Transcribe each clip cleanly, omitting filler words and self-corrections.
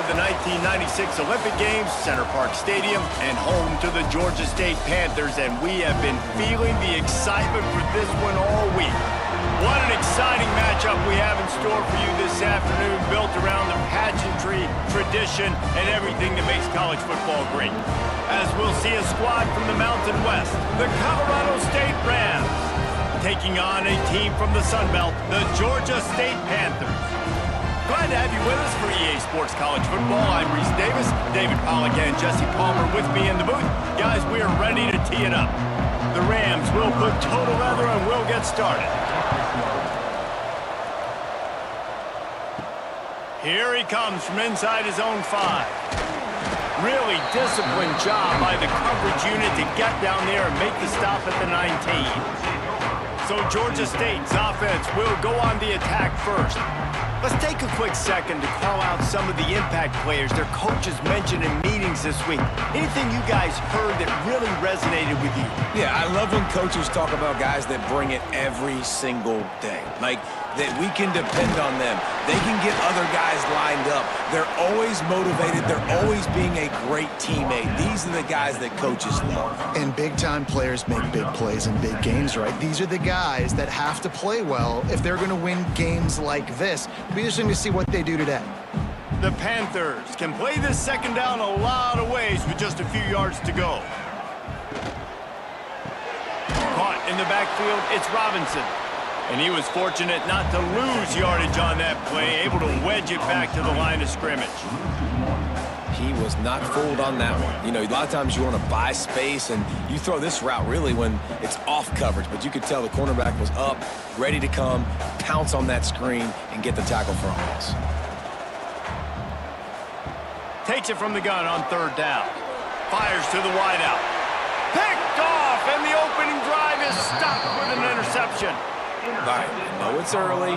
of the 1996 Olympic Games, Center Park Stadium, and home to the Georgia State Panthers, and we have been feeling the excitement for this one all week. What an exciting matchup we have in store for you this afternoon, built around the pageantry, tradition, and everything that makes college football great. As we'll see a squad from the Mountain West, the Colorado State Rams, taking on a team from the Sun Belt, the Georgia State Panthers. Glad to have you with us for EA Sports College Football. I'm Reese Davis, David Pollack and Jesse Palmer with me in the booth. Guys, we are ready to tee it up. The Rams will put total leather and we'll get started. Here he comes from inside his own 5. Really disciplined job by the coverage unit to get down there and make the stop at the 19. So Georgia State's offense will go on the attack first. Let's take a quick second to call out some of the impact players their coaches mentioned in meetings this week. Anything you guys heard that really resonated with you? Yeah, I love when coaches talk about guys that bring it every single day. Like, that we can depend on them. They can get other guys lined up. They're always motivated. They're always being a great teammate. These are the guys that coaches love. And big-time players make big plays in big games, right? These are the guys that have to play well if they're going to win games like this. It'll be interesting to see what they do today. The Panthers can play this second down a lot of ways with just a few yards to go. Caught in the backfield, it's Robinson. And he was fortunate not to lose yardage on that play, able to wedge it back to the line of scrimmage. He was not fooled on that one. You know, a lot of times you want to buy space, and you throw this route really when it's off coverage. But you could tell the cornerback was up, ready to come, pounce on that screen, and get the tackle for a loss. Takes it from the gun on third down. Fires to the wideout. Picked off, and the opening drive is stopped with an interception. All right, I know it's early,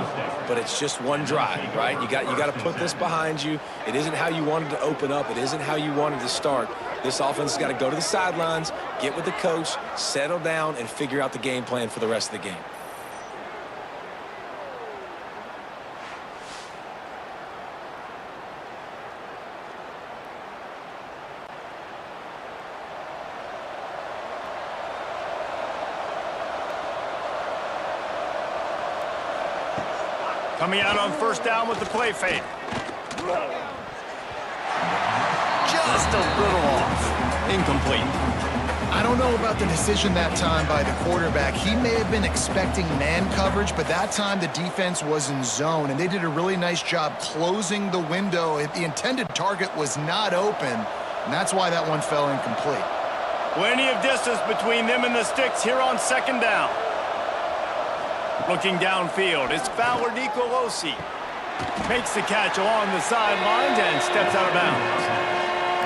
but it's just one drive, right? You got to put this behind you. It isn't how you wanted to open up. It isn't how you wanted to start. This offense has got to go to the sidelines, get with the coach, settle down, and figure out the game plan for the rest of the game. Coming out on first down with the play fake. Just a little off. Incomplete. I don't know about the decision that time by the quarterback. He may have been expecting man coverage, but that time the defense was in zone, and they did a really nice job closing the window. The intended target was not open, and that's why that one fell incomplete. Plenty of distance between them and the sticks here on second down. Looking downfield, it's Fowler Nicolosi. Makes the catch along the sidelines and steps out of bounds.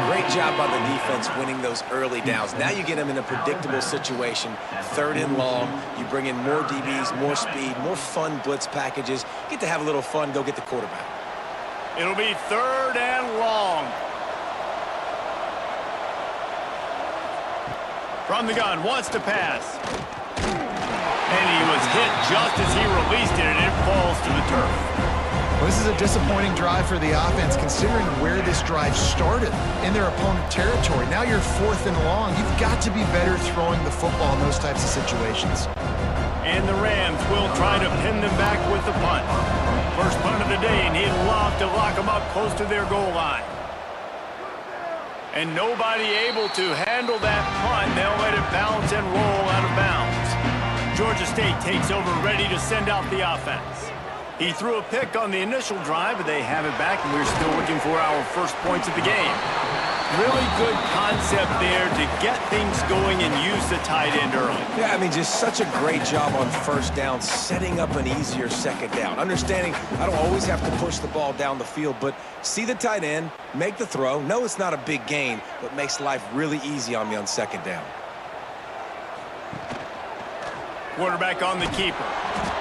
Great job by the defense winning those early downs. Now you get them in a predictable situation. Third and long. You bring in more DBs, more speed, more fun blitz packages. Get to have a little fun, go get the quarterback. It'll be third and long. From the gun, wants to pass. And he was hit just as he released it, and it falls to the turf. Well, this is a disappointing drive for the offense, considering where this drive started in their opponent territory. Now you're fourth and long. You've got to be better throwing the football in those types of situations. And the Rams will try to pin them back with the punt. First punt of the day, and he'd love to lock them up close to their goal line. And nobody able to handle that punt. They'll let it bounce and roll out of bounds. Georgia State takes over, ready to send out the offense. He threw a pick on the initial drive, but they have it back, and we're still looking for our first points of the game. Really good concept there to get things going and use the tight end early. Yeah, I mean, just such a great job on first down, setting up an easier second down. Understanding I don't always have to push the ball down the field, but see the tight end, make the throw. No, it's not a big gain, but makes life really easy on me on second down. Quarterback on the keeper.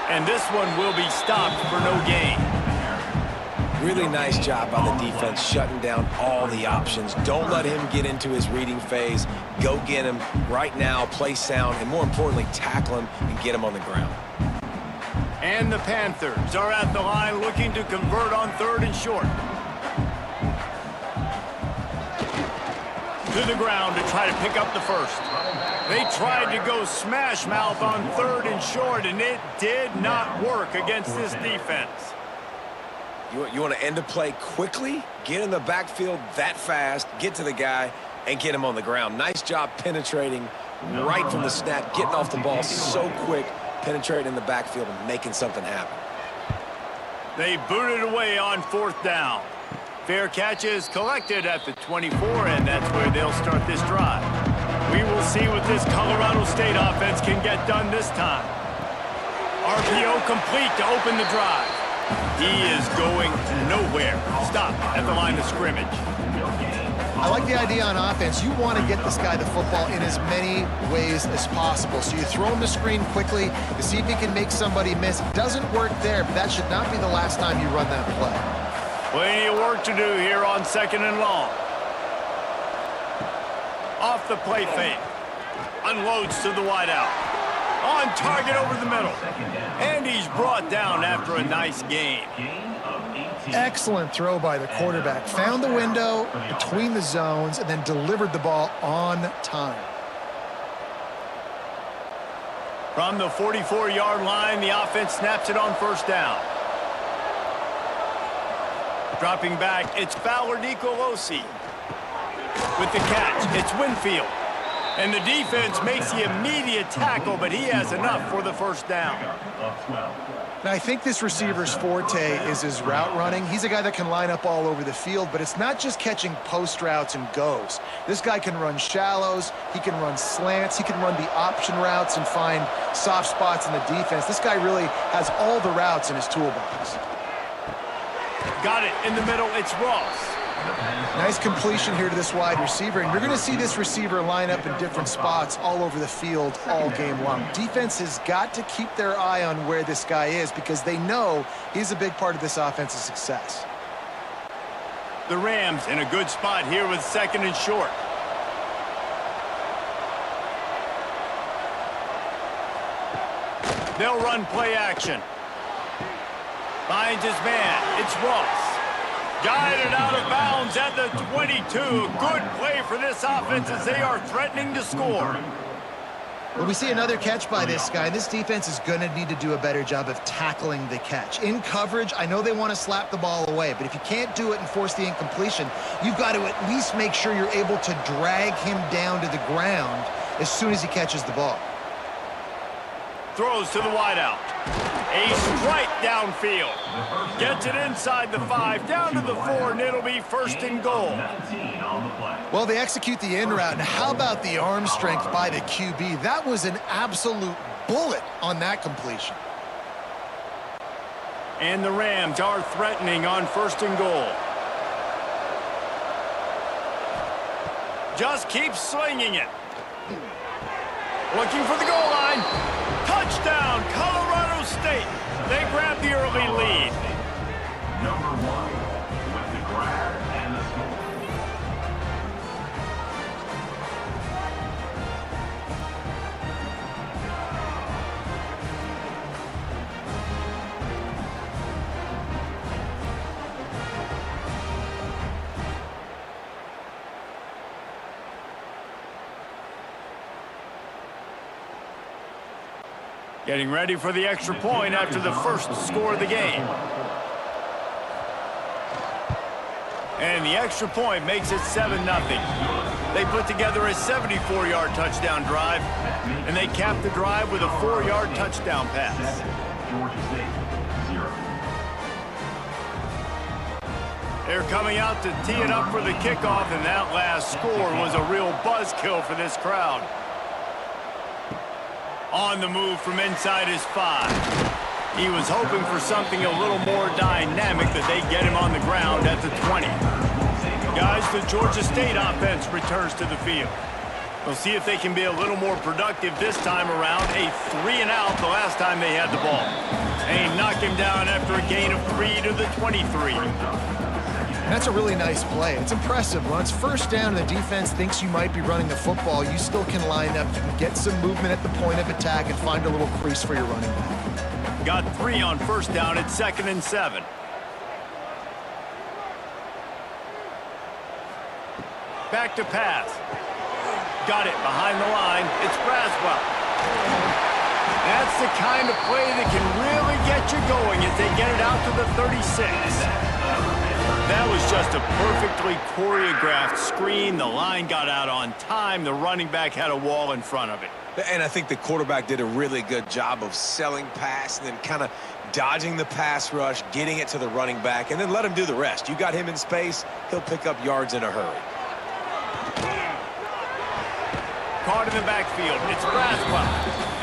And this one will be stopped for no gain. Really nice job by the defense shutting down all the options. Don't let him get into his reading phase. Go get him right now, play sound, and more importantly, tackle him and get him on the ground. And the Panthers are at the line looking to convert on third and short. to the ground to try to pick up the first. They tried to go smash mouth on 3rd and short, and it did not work against this defense. You want to end a play quickly, get in the backfield that fast, get to the guy, and get him on the ground. Nice job penetrating right from the snap, getting off the ball so quick, penetrating in the backfield and making something happen. They booted away on 4th down. Fair catch is collected at the 24, and that's where they'll start this drive. We will see what this Colorado State offense can get done this time. RPO complete to open the drive. He is going nowhere. Stop at the line of scrimmage. I like the idea on offense. You want to get this guy the football in as many ways as possible. So you throw him the screen quickly to see if he can make somebody miss. It doesn't work there, but that should not be the last time you run that play. Plenty of work to do here on 2nd and long. Off the play fake. Unloads to the wideout. On target over the middle. And he's brought down after a nice gain. Excellent throw by the quarterback. Found the window between the zones and then delivered the ball on time. From the 44-yard line, the offense snaps it on 1st down. Dropping back, it's Fowler Nicolosi. With the catch, it's Winfield. And the defense makes the immediate tackle, but he has enough for the 1st down. Now, I think this receiver's forte is his route running. He's a guy that can line up all over the field, but it's not just catching post routes and goes. This guy can run shallows, he can run slants, he can run the option routes and find soft spots in the defense. This guy really has all the routes in his toolbox. Got it in the middle, it's Ross. Nice completion here to this wide receiver, and you're going to see this receiver line up in different spots all over the field all game long. Defense has got to keep their eye on where this guy is because they know he's a big part of this offense's success. The Rams in a good spot here with 2nd and short. They'll run play action. Finds his man, it's Ross. Guided out of bounds at the 22. Good play for this offense as they are threatening to score. Well, we see another catch by this guy. This defense is going to need to do a better job of tackling the catch. In coverage, I know they want to slap the ball away, but if you can't do it and force the incompletion, you've got to at least make sure you're able to drag him down to the ground as soon as he catches the ball. Throws to the wideout. A strike downfield. Gets it inside the 5, down to the 4, and it'll be 1st and goal. Well, they execute the in route, and how about the arm strength by the QB? That was an absolute bullet on that completion. And the Rams are threatening on 1st and goal. Just keep slinging it. Looking for the goal line. Touchdown, Colorado State. They grab the early lead. Number 1 with the grab and the score. Getting ready for the extra point after the first score of the game. And the extra point makes it 7-0. They put together a 74-yard touchdown drive, and they capped the drive with a 4-yard touchdown pass. They're coming out to tee it up for the kickoff, and that last score was a real buzzkill for this crowd. On the move from inside his 5. He was hoping for something a little more dynamic that they get him on the ground at the 20. Guys, the Georgia State offense returns to the field. We'll see if they can be a little more productive this time around. A 3-and-out the last time they had the ball. They knock him down after a gain of 3 to the 23. That's a really nice play. It's impressive. When it's 1st down and the defense thinks you might be running the football, you still can line up. You can get some movement at the point of attack and find a little crease for your running back. Got 3 on 1st down at 2nd and 7. Back to pass. Got it behind the line. It's Braswell. That's the kind of play that can really get you going as they get it out to the 36. That was just a perfectly choreographed screen. The line got out on time. The running back had a wall in front of it. And I think the quarterback did a really good job of selling pass and then kind of dodging the pass rush, getting it to the running back, and then let him do the rest. You got him in space, he'll pick up yards in a hurry. Caught in the backfield. It's Braswell.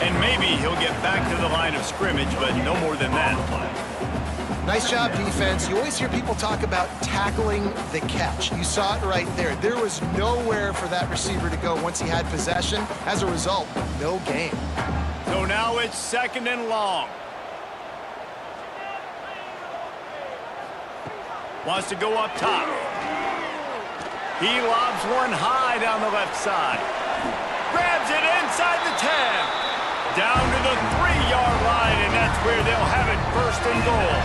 And maybe he'll get back to the line of scrimmage, but no more than that. Nice job, defense. You always hear people talk about tackling the catch. You saw it right there. There was nowhere for that receiver to go once he had possession. As a result, no gain. So now it's 2nd and long. Wants to go up top. He lobs one high down the left side. Grabs it inside the 10. Down to the 3-yard line, and that's where they'll have it 1st and goal.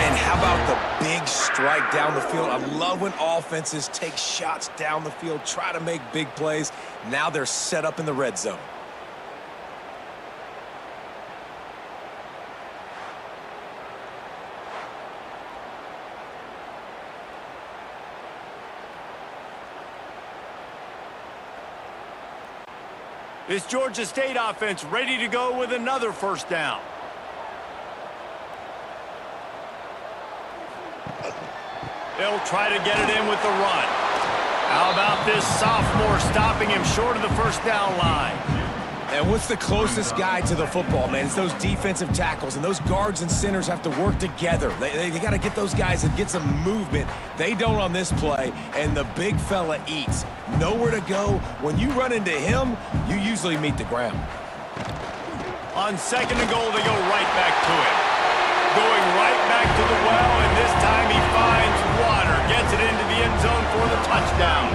And how about the big strike down the field? I love when offenses take shots down the field, try to make big plays. Now they're set up in the red zone. This Georgia State offense ready to go with another 1st down. They'll try to get it in with the run. How about this sophomore stopping him short of the 1st down line? And what's the closest guy to the football, man? It's those defensive tackles, and those guards and centers have to work together. They got to get those guys and get some movement. They don't on this play, and the big fella eats. Nowhere to go. When you run into him, you usually meet the ground. On 2nd and goal, they go right back to him. Going right back to the well, and this time he finds water. Gets it into the end zone for the touchdown.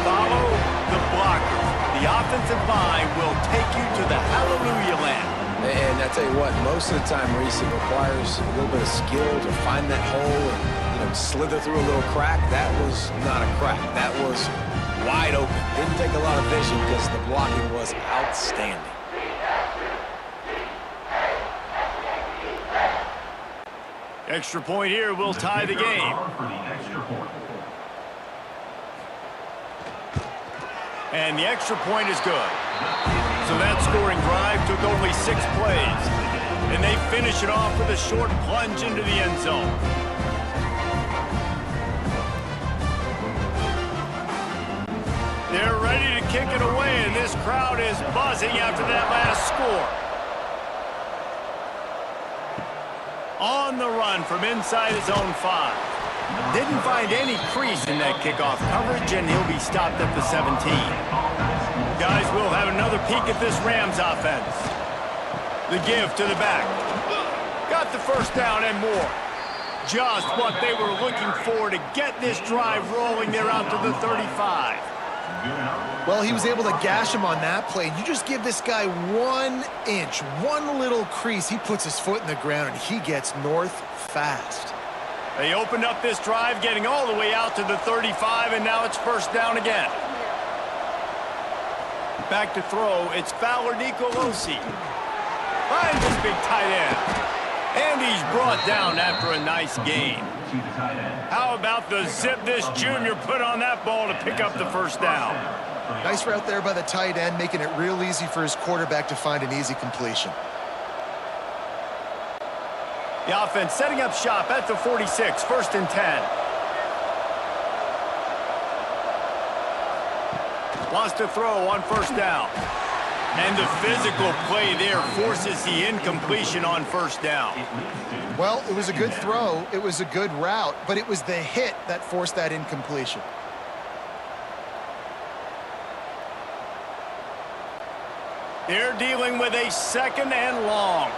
Follow the blockers. The offensive line will take you to the hallelujah land. And I tell you what, most of the time, Reese, it requires a little bit of skill to find that hole and, slither through a little crack. That was not a crack. That was wide open. Didn't take a lot of vision because the blocking was outstanding. Extra point here will tie the game. And the extra point is good. So that scoring drive took only 6 plays. And they finish it off with a short plunge into the end zone. They're ready to kick it away, and this crowd is buzzing after that last score. On the run from inside his own 5. Didn't find any crease in that kickoff coverage, and he'll be stopped at the 17. Guys, we'll have another peek at this Rams offense. The give to the back. Got the 1st down and more. Just what they were looking for to get this drive rolling there out to the 35. Well, he was able to gash him on that play. You just give this guy 1 inch, one little crease, he puts his foot in the ground, and he gets north fast. They opened up this drive, getting all the way out to the 35, and now it's 1st down again. Back to throw, it's Fowler Nicolosi. Finds his big tight end. And he's brought down after a nice gain. How about the zip this junior put on that ball to pick up the 1st down? Nice route there by the tight end, making it real easy for his quarterback to find an easy completion. The offense setting up shop at the 46, 1st and 10. Wants to throw on 1st down. And the physical play there forces the incompletion on 1st down. Well, it was a good throw, it was a good route, but it was the hit that forced that incompletion. They're dealing with a 2nd and long.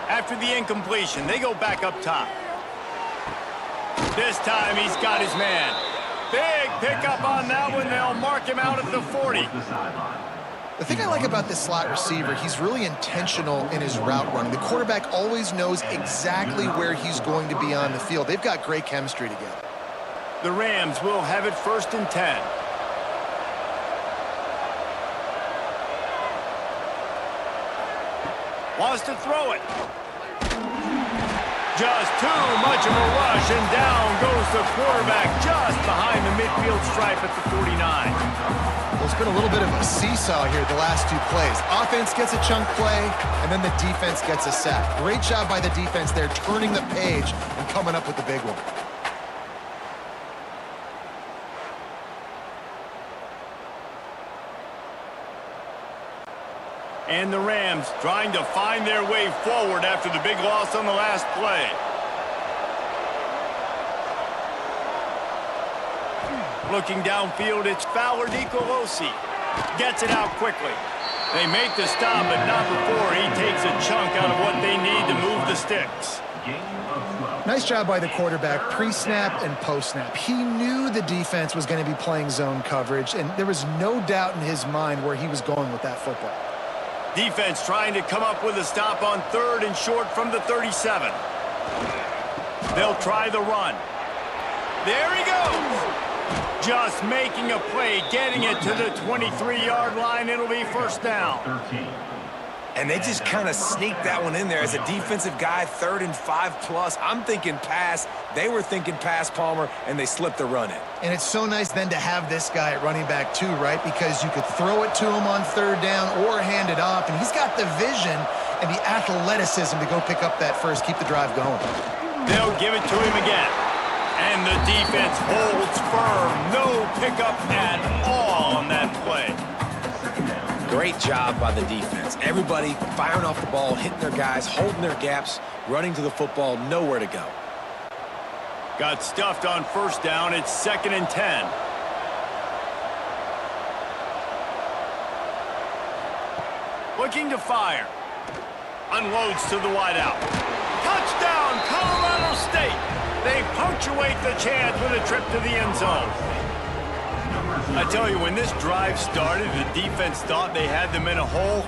After the incompletion, they go back up top. This time he's got his man. Big pickup on that one. They'll mark him out at the 40. The thing I like about this slot receiver, he's really intentional in his route running. The quarterback always knows exactly where he's going to be on the field. They've got great chemistry together. The Rams will have it 1st and 10. Wants to throw it. Just too much of a rush, and down goes the quarterback just behind the midfield stripe at the 49. Well, it's been a little bit of a seesaw here the last 2 plays. Offense gets a chunk play, and then the defense gets a sack. Great job by the defense there, turning the page and coming up with the big one. And the Rams trying to find their way forward after the big loss on the last play. Looking downfield, it's Fowler Nicolosi. Gets it out quickly. They make the stop, but not before he takes a chunk out of what they need to move the sticks. Nice job by the quarterback, pre-snap and post-snap. He knew the defense was going to be playing zone coverage, and there was no doubt in his mind where he was going with that football. Defense trying to come up with a stop on 3rd and short from the 37. They'll try the run. There he goes. Just making a play, getting it to the 23-yard line. It'll be 1st down. And they just kind of sneaked that one in there. As a defensive guy, 3rd and 5+. I'm thinking pass. They were thinking pass, Palmer, and they slipped the run in. And it's so nice then to have this guy at running back too, right? Because you could throw it to him on 3rd down or hand it off, and he's got the vision and the athleticism to go pick up that first, keep the drive going. They'll give it to him again. And the defense holds firm. No pickup at all on that play. Great job by the defense. Everybody firing off the ball, hitting their guys, holding their gaps, running to the football, nowhere to go. Got stuffed on 1st down. It's 2nd and 10. Looking to fire. Unloads to the wideout. Touchdown, Colorado State. They punctuate the chance with a trip to the end zone. I tell you, when this drive started, the defense thought they had them in a hole.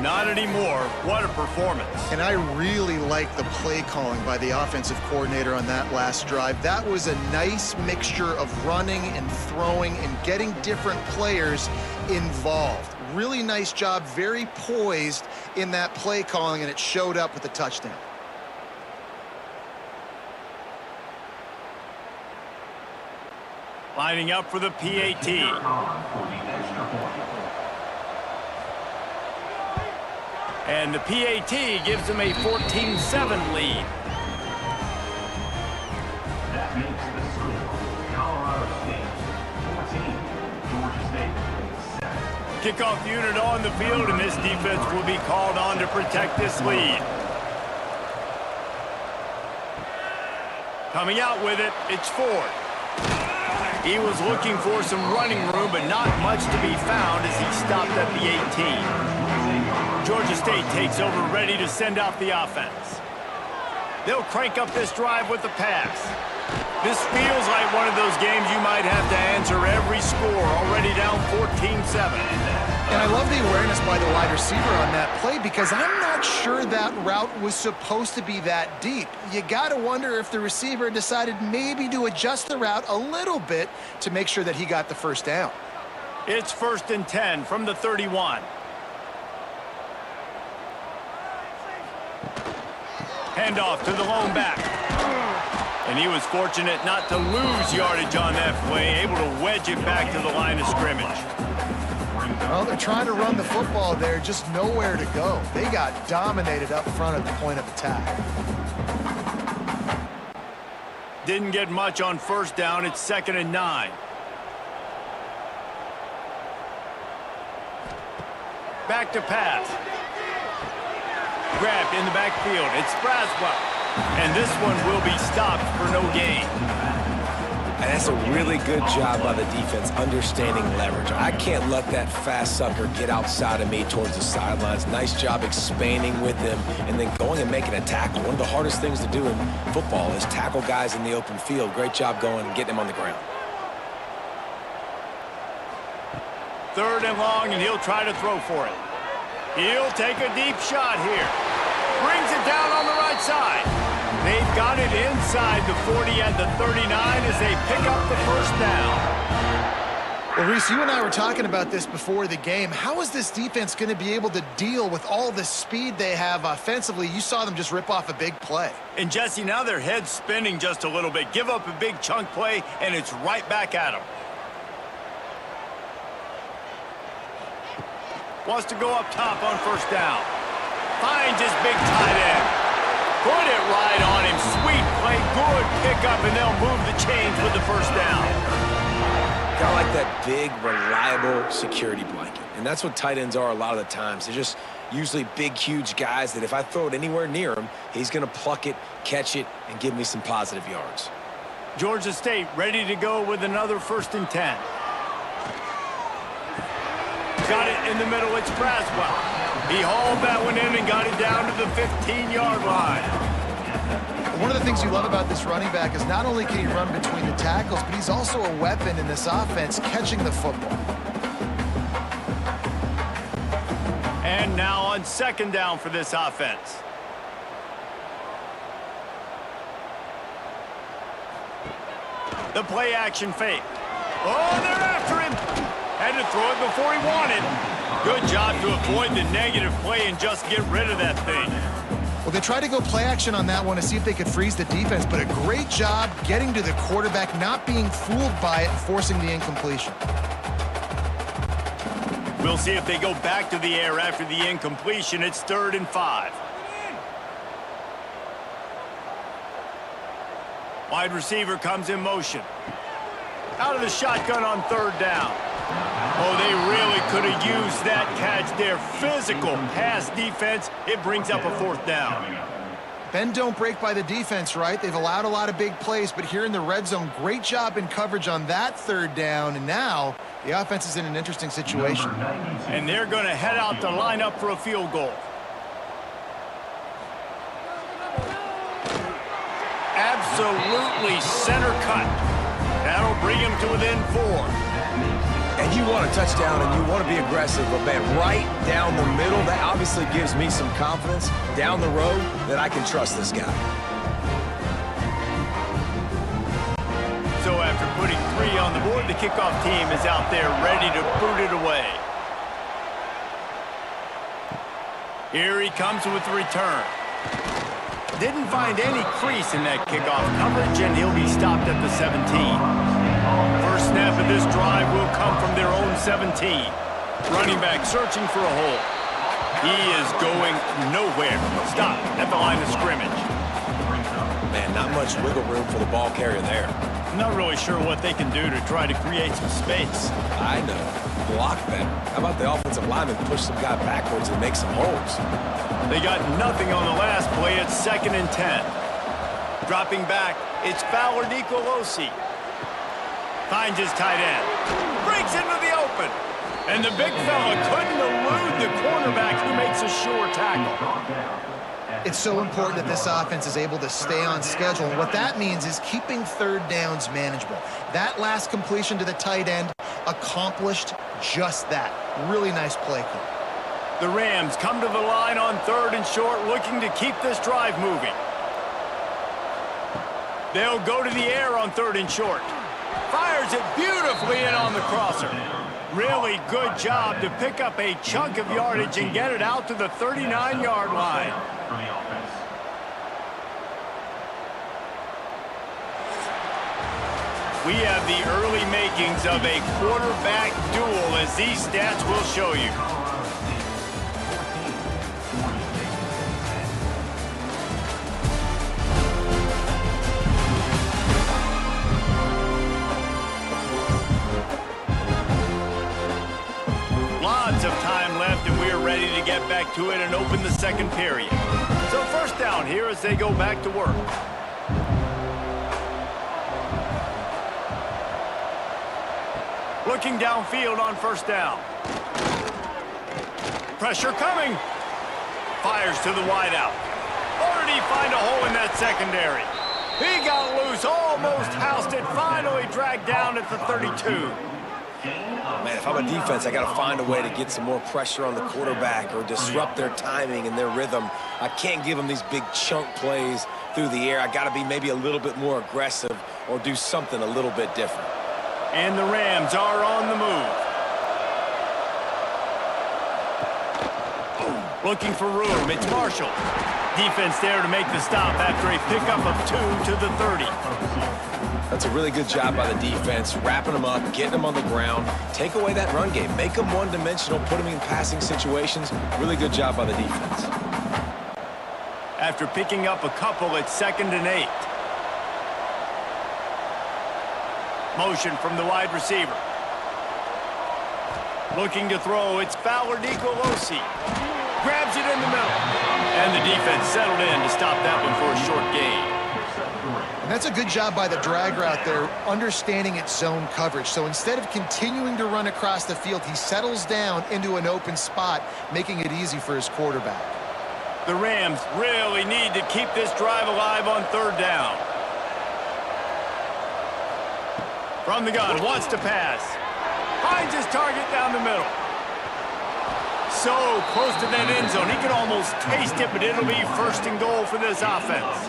Not anymore. What a performance. And I really like the play calling by the offensive coordinator on that last drive. That was a nice mixture of running and throwing and getting different players involved. Really nice job, very poised in that play calling, and it showed up with the touchdown. Lining up for the PAT. And the PAT gives them a 14-7 lead. That makes the score Colorado State 14, Georgia State 7. Kickoff unit on the field, and this defense will be called on to protect this lead. Coming out with it, it's Ford. He was looking for some running room, but not much to be found as he stopped at the 18. Georgia State takes over, ready to send out the offense. They'll crank up this drive with the pass. This feels like one of those games you might have to answer every score, already down 14-7. And I love the awareness by the wide receiver on that play, because I'm not sure that route was supposed to be that deep. You got to wonder if the receiver decided maybe to adjust the route a little bit to make sure that he got the 1st down. It's 1st and 10 from the 31. Handoff to the lone back. And he was fortunate not to lose yardage on that play, able to wedge it back to the line of scrimmage. Well, they're trying to run the football there, just nowhere to go. They got dominated up front at the point of attack. Didn't get much on 1st down. It's 2nd and 9. Back to pass. Grabbed in the backfield. It's Braswell. And this one will be stopped for no gain. And that's a really good job by the defense, understanding leverage. I can't let that fast sucker get outside of me towards the sidelines. Nice job expanding with him and then going and making a tackle. One of the hardest things to do in football is tackle guys in the open field. Great job going and getting him on the ground. 3rd and long, and he'll try to throw for it. He'll take a deep shot here. Brings it down on the right side. They've got it inside the 40 at the 39 as they pick up the 1st down. Well, Reese, you and I were talking about this before the game. How is this defense going to be able to deal with all the speed they have offensively? You saw them just rip off a big play. And, Jesse, now their head's spinning just a little bit. Give up a big chunk play, and it's right back at them. Wants to go up top on 1st down. Finds his big tight end. Put it right on him. Sweet play. Good pickup, and they'll move the chains with the 1st down. I like that big, reliable security blanket. And that's what tight ends are a lot of the times. They're just usually big, huge guys that if I throw it anywhere near him, he's going to pluck it, catch it, and give me some positive yards. Georgia State ready to go with another 1st and 10. Got it in the middle. It's Braswell. He hauled that one in and got it down to the 15-yard line. One of the things you love about this running back is not only can he run between the tackles, but he's also a weapon in this offense catching the football. And now on 2nd down for this offense. The play action fake. Oh, they're after him. Had to throw it before he wanted. Good job to avoid the negative play and just get rid of that thing. Well, they tried to go play action on that one to see if they could freeze the defense, but a great job getting to the quarterback, not being fooled by it, and forcing the incompletion. We'll see if they go back to the air after the incompletion. It's 3rd and 5. Wide receiver comes in motion. Out of the shotgun on 3rd down. Oh, they really could have used that catch there. Physical pass defense. It brings up a 4th down. Bend don't break by the defense, right? They've allowed a lot of big plays, but here in the red zone, great job in coverage on that 3rd down, and now the offense is in an interesting situation. And they're going to head out to line up for a field goal. Absolutely center cut. That'll bring him to within 4. And you want a touchdown and you want to be aggressive, but man, right down the middle, that obviously gives me some confidence down the road that I can trust this guy. So after putting 3 on the board, the kickoff team is out there ready to boot it away. Here he comes with the return. Didn't find any crease in that kickoff coverage, and he'll be stopped at the 17. First snap of this drive will come from their own 17. Running back searching for a hole. He is going nowhere. Stop at the line of scrimmage. Man, not much wiggle room for the ball carrier there. I'm not really sure what they can do to try to create some space. I know. Block better. How about the offensive lineman push some guy backwards and make some holes? They got nothing on the last play. It's 2nd and 10. Dropping back, it's Fowler Nicolosi. Finds his tight end. Breaks into the open. And the big fella couldn't elude the cornerback who makes a sure tackle. It's so important that this offense is able to stay on schedule. And what that means is keeping 3rd downs manageable. That last completion to the tight end accomplished just that. Really nice play call. The Rams come to the line on 3rd and short, looking to keep this drive moving. They'll go to the air on 3rd and short. Fires it beautifully in on the crosser. Really good job to pick up a chunk of yardage and get it out to the 39-yard line. We have the early makings of a quarterback duel, as these stats will show you. Lots of time left, and we are ready to get back to it and open the 2nd period. So 1st down here as they go back to work. Looking downfield on 1st down. Pressure coming. Fires to the wideout. Already find a hole in that secondary. He got loose, almost housed it, finally dragged down at the 32. Man, if I'm a defense, I got to find a way to get some more pressure on the quarterback or disrupt their timing and their rhythm. I can't give them these big chunk plays through the air. I got to be maybe a little bit more aggressive or do something a little bit different. And the Rams are on the move. Looking for room. It's Marshall. Defense there to make the stop after a pickup of 2 to the 30. That's a really good job by the defense, wrapping them up, getting them on the ground. Take away that run game. Make them one-dimensional, put them in passing situations. Really good job by the defense. After picking up a couple, it's 2nd and 8. Motion from the wide receiver. Looking to throw, it's Fowler Nicolosi. Grabs it in the middle. And the defense settled in to stop that one for a short gain. And that's a good job by the drag route there, understanding its zone coverage. So instead of continuing to run across the field, he settles down into an open spot, making it easy for his quarterback. The Rams really need to keep this drive alive on 3rd down. From the gun, wants to pass. Finds his target down the middle. So close to that end zone. He could almost taste it, but it'll be 1st and goal for this offense.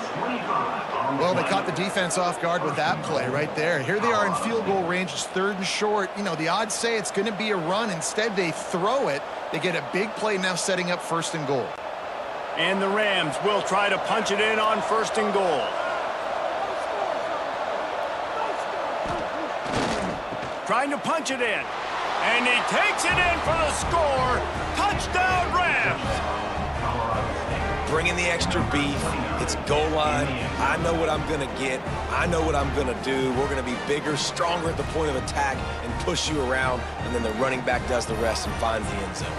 Well, they caught the defense off guard with that play right there. Here they are in field goal range. It's 3rd and short. You know, the odds say it's going to be a run. Instead, they throw it. They get a big play now setting up 1st and goal. And the Rams will try to punch it in on 1st and goal. Trying to punch it in. And he takes it in for the score. Touchdown, Rams! Bringing the extra beef. It's goal line. I know what I'm going to get. I know what I'm going to do. We're going to be bigger, stronger at the point of attack and push you around, and then the running back does the rest and finds the end zone.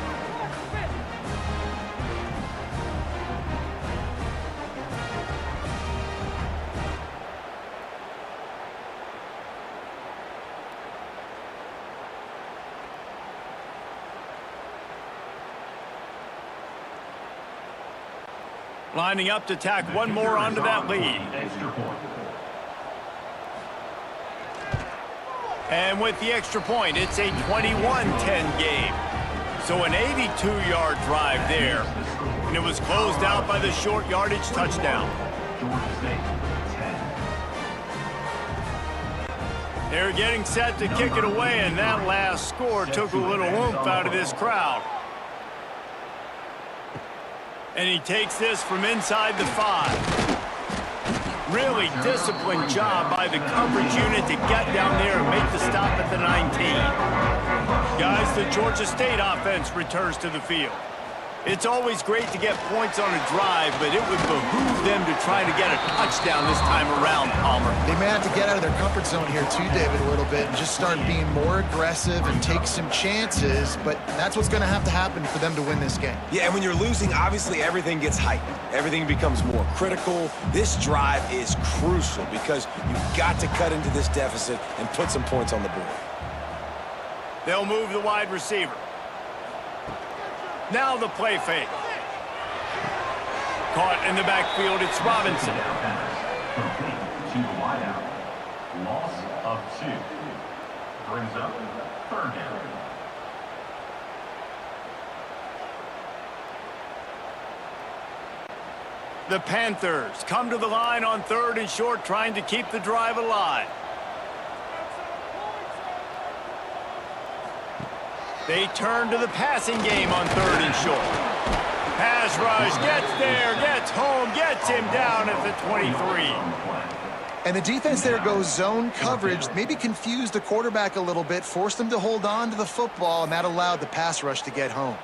Lining up to tack one more onto that lead. And with the extra point, it's a 21-10 game. So an 82-yard drive there. And it was closed out by the short yardage touchdown. They're getting set to kick it away, and that last score took a little oomph out of this crowd. And he takes this from inside the 5. Really disciplined job by the coverage unit to get down there and make the stop at the 19. Guys, the Georgia State offense returns to the field. It's always great to get points on a drive, but it would behoove them to try to get a touchdown this time around, Palmer. They may have to get out of their comfort zone here too, David, a little bit and just start being more aggressive and take some chances, but that's what's going to have to happen for them to win this game. Yeah, and when you're losing, obviously everything gets heightened. Everything becomes more critical. This drive is crucial because you've got to cut into this deficit and put some points on the board. They'll move the wide receiver. Now the play fake. Caught in the backfield, it's Robinson. Complete to the wideout. Loss of 2. Brings up 3rd down. The Panthers come to the line on 3rd and short, trying to keep the drive alive. They turn to the passing game on 3rd and short. Pass rush, gets there, gets home, gets him down at the 23. And the defense there goes zone coverage, maybe confused the quarterback a little bit, forced him to hold on to the football, and that allowed the pass rush to get home.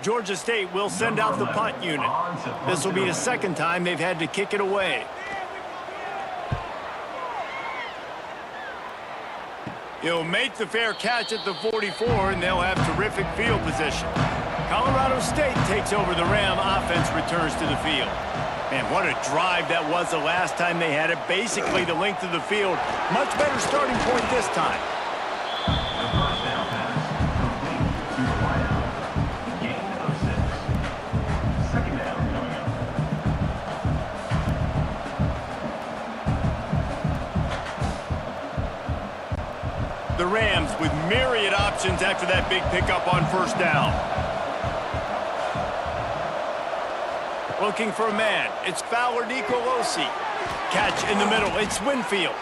Georgia State will send out the punt unit. This will be the 2nd time they've had to kick it away. He'll make the fair catch at the 44, and they'll have terrific field position. Colorado State takes over. The Ram offense returns to the field. Man, what a drive that was the last time they had it. Basically the length of the field. Much better starting point this time. The first down pass complete to the wideout. The Rams with myriad options after that big pickup on first down. Looking for a man. It's Fowler Nicolosi. Catch in the middle. It's Winfield.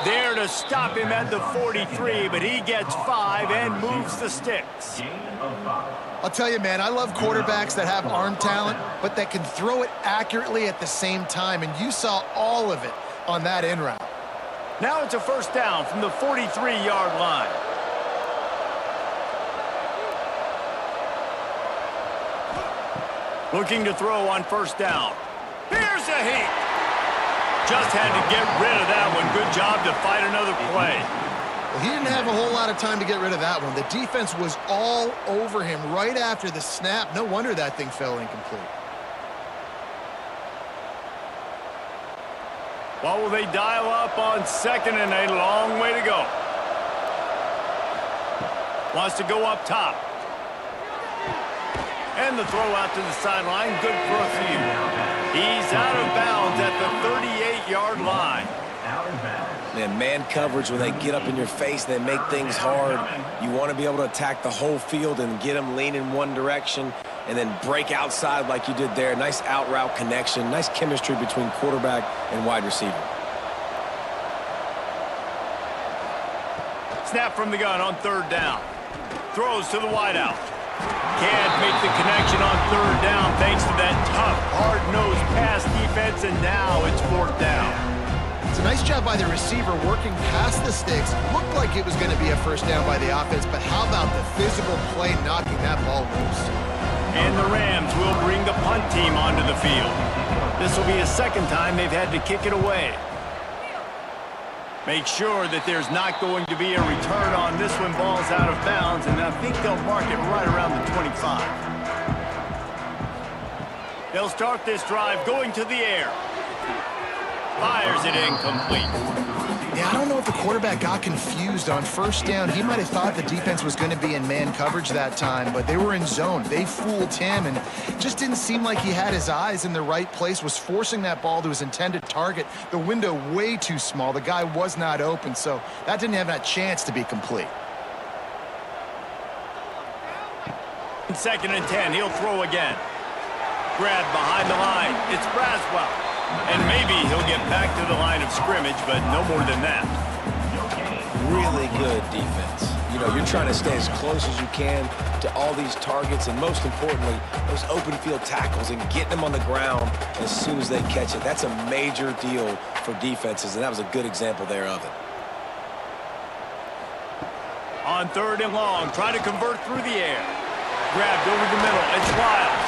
There to stop him at the 43, but he gets 5 and moves the sticks. I'll tell you, man, I love quarterbacks that have arm talent, but that can throw it accurately at the same time, and you saw all of it on that in route. Now it's a first down from the 43-yard line. Looking to throw on first down. Here's a heat. Just had to get rid of that one. Good job to fight another play. Well, he didn't have a whole lot of time to get rid of that one. The defense was all over him right after the snap. No wonder that thing fell incomplete. What will they dial up on second and a long way to go? Wants to go up top. And the throw out to the sideline. Good for a few. He's out of bounds at the 38-yard line. Man coverage, when they get up in your face, they make things hard. You want to be able to attack the whole field and get them leaning one direction and then break outside like you did there. Nice out route connection. Nice chemistry between quarterback and wide receiver. Snap from the gun on third down. Throws to the wideout. Can't make the connection on third down thanks to that tough, hard-nosed pass defense, and now it's fourth down. It's a nice job by the receiver working past the sticks. Looked like it was going to be a first down by the offense, but how about the physical play knocking that ball loose? And the Rams will bring the punt team onto the field. This will be a second time they've had to kick it away. Make sure that there's not going to be a return on this one. Ball's out of bounds, and I think they'll mark it right around the 25. They'll start this drive going to the air. Fires it incomplete. Yeah, I don't know if the quarterback got confused on first down. He might have thought the defense was going to be in man coverage that time, but they were in zone. They fooled him, and just didn't seem like he had his eyes in the right place, was forcing that ball to his intended target. The window way too small. The guy was not open, so that didn't have that chance to be complete. Second and 10, he'll throw again. Grab behind the line. It's Braswell. And maybe he'll get back to the line of scrimmage, but no more than that. Really good defense. You know, you're trying to stay as close as you can to all these targets, and most importantly, those open field tackles and getting them on the ground as soon as they catch it. That's a major deal for defenses, and that was a good example there of it. On third and long, try to convert through the air. Grabbed over the middle. It's Wiles.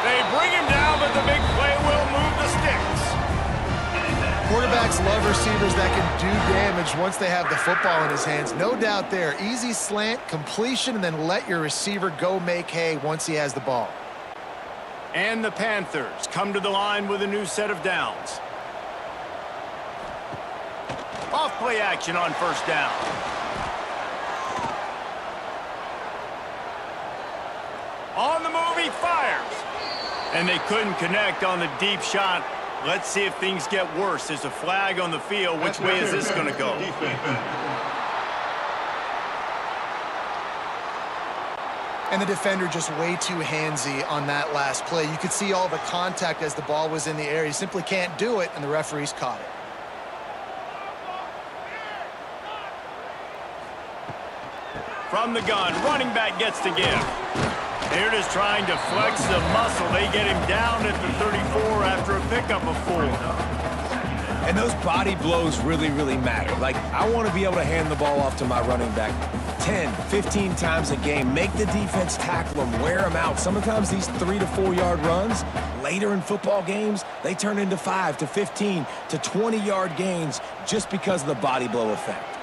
They bring him down, but the big play will move the sticks. Quarterbacks love receivers that can do damage once they have the football in his hands. No doubt there. Easy slant, completion, and then let your receiver go make hay once he has the ball. And the Panthers come to the line with a new set of downs. Off play action on first down. On the move, he fires. And they couldn't connect on the deep shot. Let's see if things get worse. There's a flag on the field. Which way is this going to go? And the defender just way too handsy on that last play. You could see all the contact as the ball was in the air. He simply can't do it, and the referees caught it. From the gun, running back gets to give. They're just trying to flex the muscle. They get him down at the 34 after a pickup of 4. And those body blows really, really matter. Like, I want to be able to hand the ball off to my running back 10, 15 times a game. Make the defense tackle him, wear him out. Sometimes these 3 to 4 yard runs, later in football games, they turn into 5 to 15 to 20 yard gains just because of the body blow effect.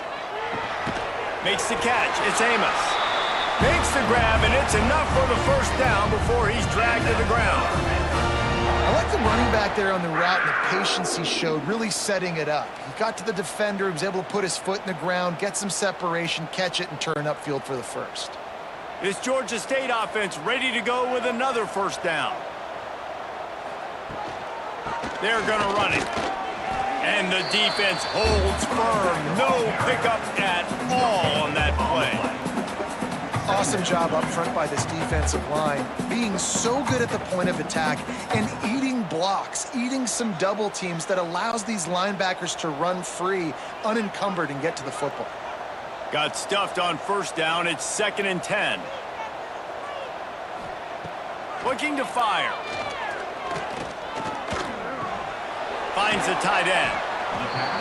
Makes the catch. It's Amos. Makes the grab, and it's enough for the first down before he's dragged to the ground. I like the running back there on the route and the patience he showed, really setting it up. He got to the defender, he was able to put his foot in the ground, get some separation, catch it, and turn upfield for the first. This Georgia State offense ready to go with another first down. They're going to run it. And the defense holds firm. No pickup at all on that play. Awesome job up front by this defensive line, being so good at the point of attack and eating blocks, eating some double teams that allows these linebackers to run free, unencumbered, and get to the football. Got stuffed on first down. It's 2nd and 10. Looking to fire. Finds the tight end.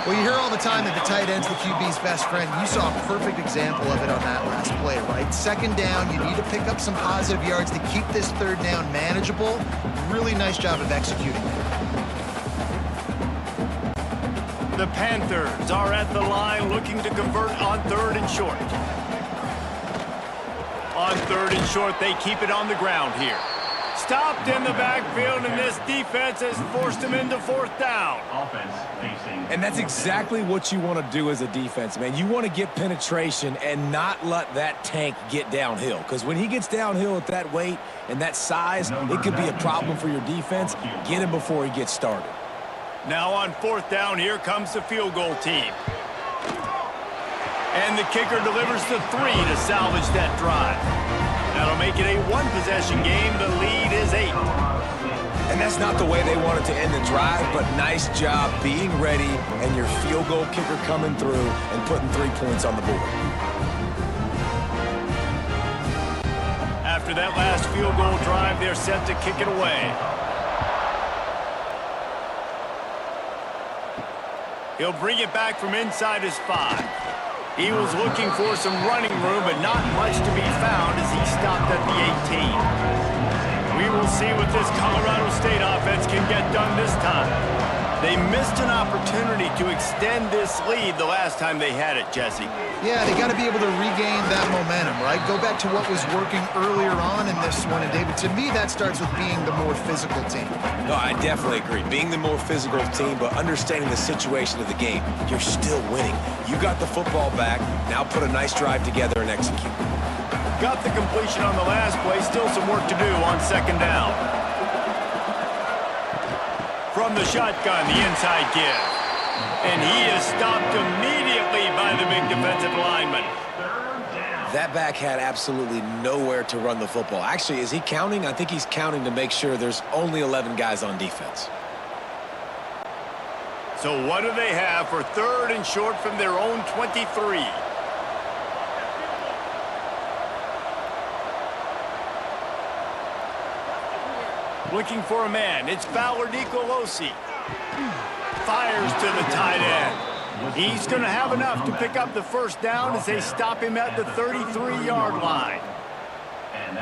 Well, you hear all the time that the tight end's the QB's best friend. You saw a perfect example of it on that last play, right? 2nd down, you need to pick up some positive yards to keep this 3rd down manageable. Really nice job of executing. The Panthers are at the line looking to convert on 3rd and short. On 3rd and short, they keep it on the ground here. Stopped in the backfield, and this defense has forced him into 4th down. Offense facing. And that's exactly what you want to do as a defense, man. You want to get penetration and not let that tank get downhill. Because when he gets downhill at that weight and that size, it could be a problem for your defense. Get him before he gets started. Now on 4th down, here comes the field goal team. And the kicker delivers the 3 to salvage that drive. That'll make it a 1-possession game. The lead is 8. And that's not the way they wanted to end the drive, but nice job being ready and your field goal kicker coming through and putting 3 points on the board. After that last field goal drive, they're set to kick it away. He'll bring it back from inside his 5. He was looking for some running room, but not much to be found as he stopped at the 18. We will see what this Colorado State offense can get done this time. They missed an opportunity to extend this lead the last time they had it, Jesse. Yeah, they got to be able to regain that momentum, right? Go back to what was working earlier on in this one. And, David, to me, that starts with being the more physical team. No, I definitely agree. Being the more physical team, but understanding the situation of the game, you're still winning. You got the football back. Now put a nice drive together and execute. Got the completion on the last play. Still some work to do on 2nd down. From the shotgun, the inside give. And he is stopped immediately by the big defensive lineman. That back had absolutely nowhere to run the football. Actually, is he counting? I think he's counting to make sure there's only 11 guys on defense. So what do they have for 3rd and short from their own 23? Looking for a man. It's Fowler Nicolosi. Fires to the tight end. He's going to have enough to pick up the 1st down as they stop him at the 33-yard line.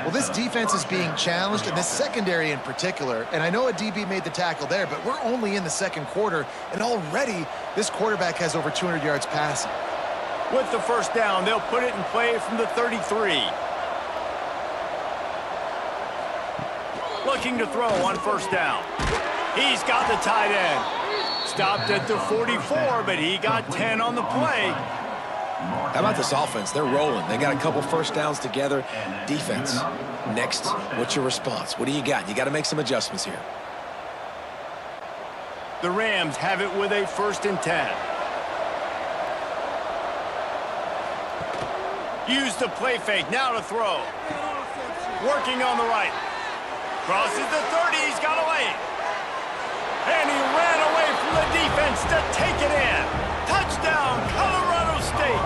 Well, this defense is being challenged, and this secondary in particular. And I know a DB made the tackle there, but we're only in the 2nd quarter, and already this quarterback has over 200 yards passing. With the 1st down, they'll put it in play from the 33. Looking to throw on 1st down. He's got the tight end. Stopped at the 44, but he got 10 on the play. How about this offense? They're rolling. They got a couple 1st downs together. Defense. Next, what's your response? What do you got? You got to make some adjustments here. The Rams have it with a 1st and 10. Use the play fake. Now to throw. Working on the right. Crosses the 30. He's got away. And he ran away from the defense to take it in. Touchdown, Colorado State.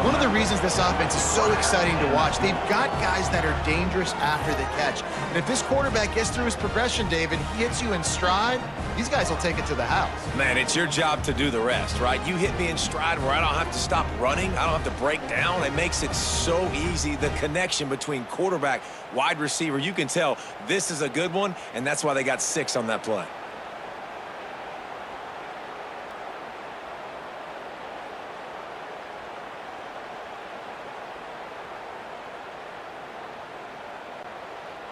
One of the reasons this offense is so exciting to watch, they've got guys that are dangerous after the catch. And if this quarterback gets through his progression, David, he hits you in stride, these guys will take it to the house. Man, it's your job to do the rest, right? You hit me in stride where I don't have to stop running. I don't have to break down. It makes it so easy. The connection between quarterback, wide receiver, you can tell this is a good one, and that's why they got 6 on that play.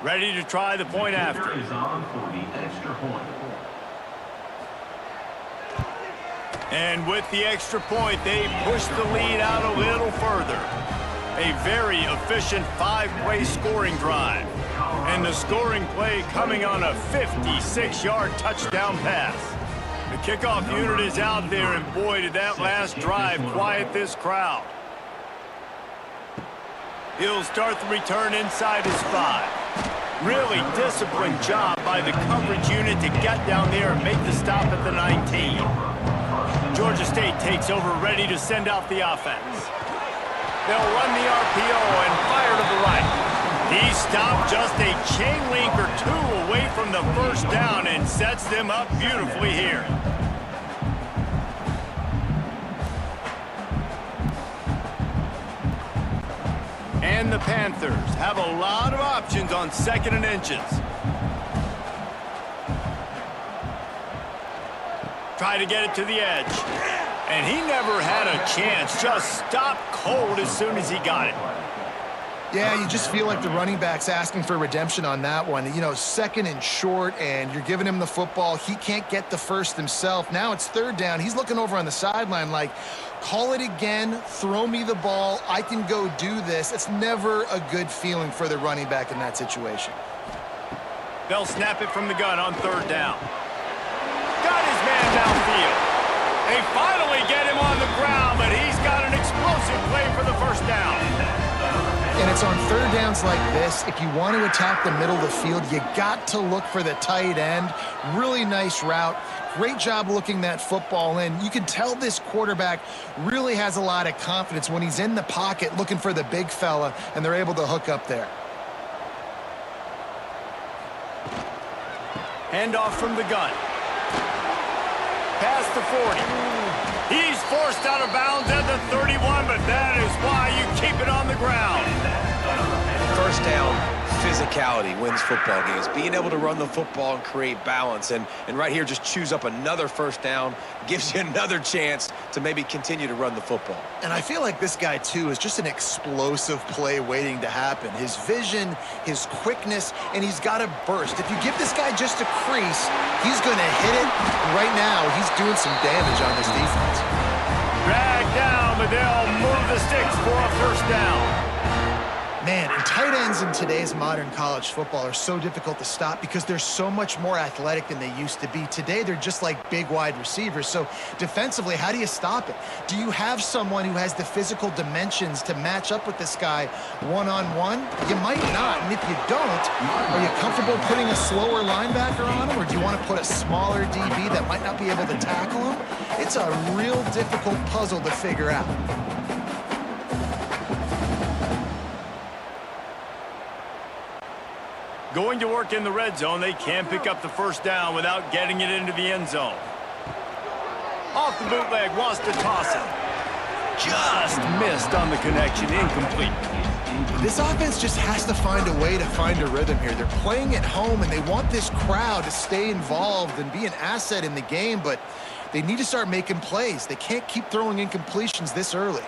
Ready to try the point after. Is on for the extra point. And with the extra point, they push the lead out a little further. A very efficient 5-play scoring drive. And the scoring play coming on a 56-yard touchdown pass. The kickoff unit is out there, and boy, did that last drive quiet this crowd. He'll start the return inside his 5. Really disciplined job by the coverage unit to get down there and make the stop at the 19. Georgia State takes over, ready to send out the offense. They'll run the RPO and fire to the right. He stopped just a chain link or 2 away from the first down and sets them up beautifully here. And the Panthers have a lot of options on 2nd and inches. Try to get it to the edge. And he never had a chance. Just stopped cold as soon as he got it. Yeah, you just feel like the running back's asking for redemption on that one. You know, 2nd and short, and you're giving him the football. He can't get the first himself. Now it's 3rd down. He's looking over on the sideline like, call it again, throw me the ball, I can go do this. It's never a good feeling for the running back in that situation. They'll snap it from the gun on 3rd down. Got his man downfield. They finally get him on the ground, but he's got an explosive play for the first down. And it's on 3rd downs like this, if you want to attack the middle of the field, you got to look for the tight end. Really nice route. Great job looking that football in. You can tell this quarterback really has a lot of confidence when he's in the pocket looking for the big fella, and they're able to hook up there. Handoff from the gun. Past the 40. He's forced out of bounds at the 31, but that is why you keep it on the ground. First down, physicality wins football games. Being able to run the football and create balance. And right here, just choose up another first down. Gives you another chance to maybe continue to run the football. And I feel like this guy, too, is just an explosive play waiting to happen. His vision, his quickness, and he's got a burst. If you give this guy just a crease, he's going to hit it. And right now, he's doing some damage on this defense. Drag down, but they'll move the sticks for a first down. Man, and tight ends in today's modern college football are so difficult to stop because they're so much more athletic than they used to be. Today, they're just like big wide receivers. So defensively, how do you stop it? Do you have someone who has the physical dimensions to match up with this guy one-on-one? You might not. And if you don't, are you comfortable putting a slower linebacker on him? Or do you want to put a smaller DB that might not be able to tackle him? It's a real difficult puzzle to figure out. Going to work in the red zone, they can pick up the first down without getting it into the end zone. Off the bootleg, wants to toss it. Just missed on the connection, incomplete. This offense just has to find a way to find a rhythm here. They're playing at home, and they want this crowd to stay involved and be an asset in the game, but they need to start making plays. They can't keep throwing incompletions this early.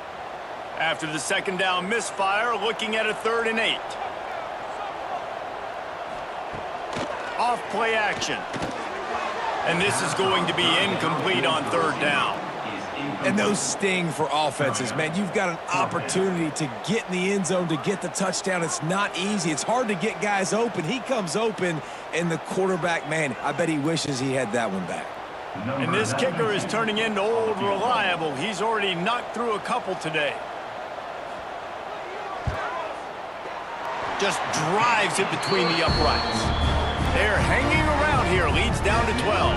After the 2nd down misfire, looking at a 3rd and 8. Off play action. And this is going to be incomplete on 3rd down. And those sting for offenses, man. You've got an opportunity to get in the end zone, to get the touchdown. It's not easy. It's hard to get guys open. He comes open, and the quarterback, man, I bet he wishes he had that one back. And this kicker is turning into old reliable. He's already knocked through a couple today. Just drives it between the uprights. They're hanging around here. Leads down to 12.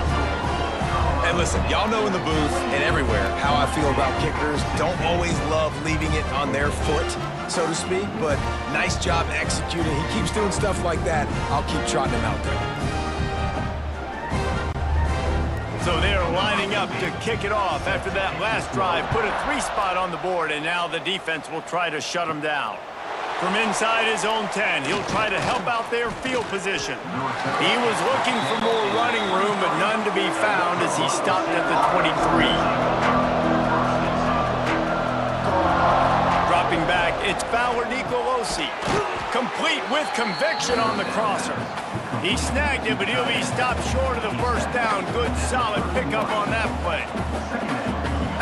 And listen, y'all know in the booth and everywhere how I feel about kickers. Don't always love leaving it on their foot, so to speak, but nice job executing. He keeps doing stuff like that. I'll keep trotting him out there. So they're lining up to kick it off after that last drive. Put a 3 spot on the board, and now the defense will try to shut them down. From inside his own 10, he'll try to help out their field position. He was looking for more running room, but none to be found as he stopped at the 23. Dropping back, it's Fowler Nicolosi. Complete with conviction on the crosser. He snagged it, but he'll be stopped short of the first down. Good, solid pickup on that play.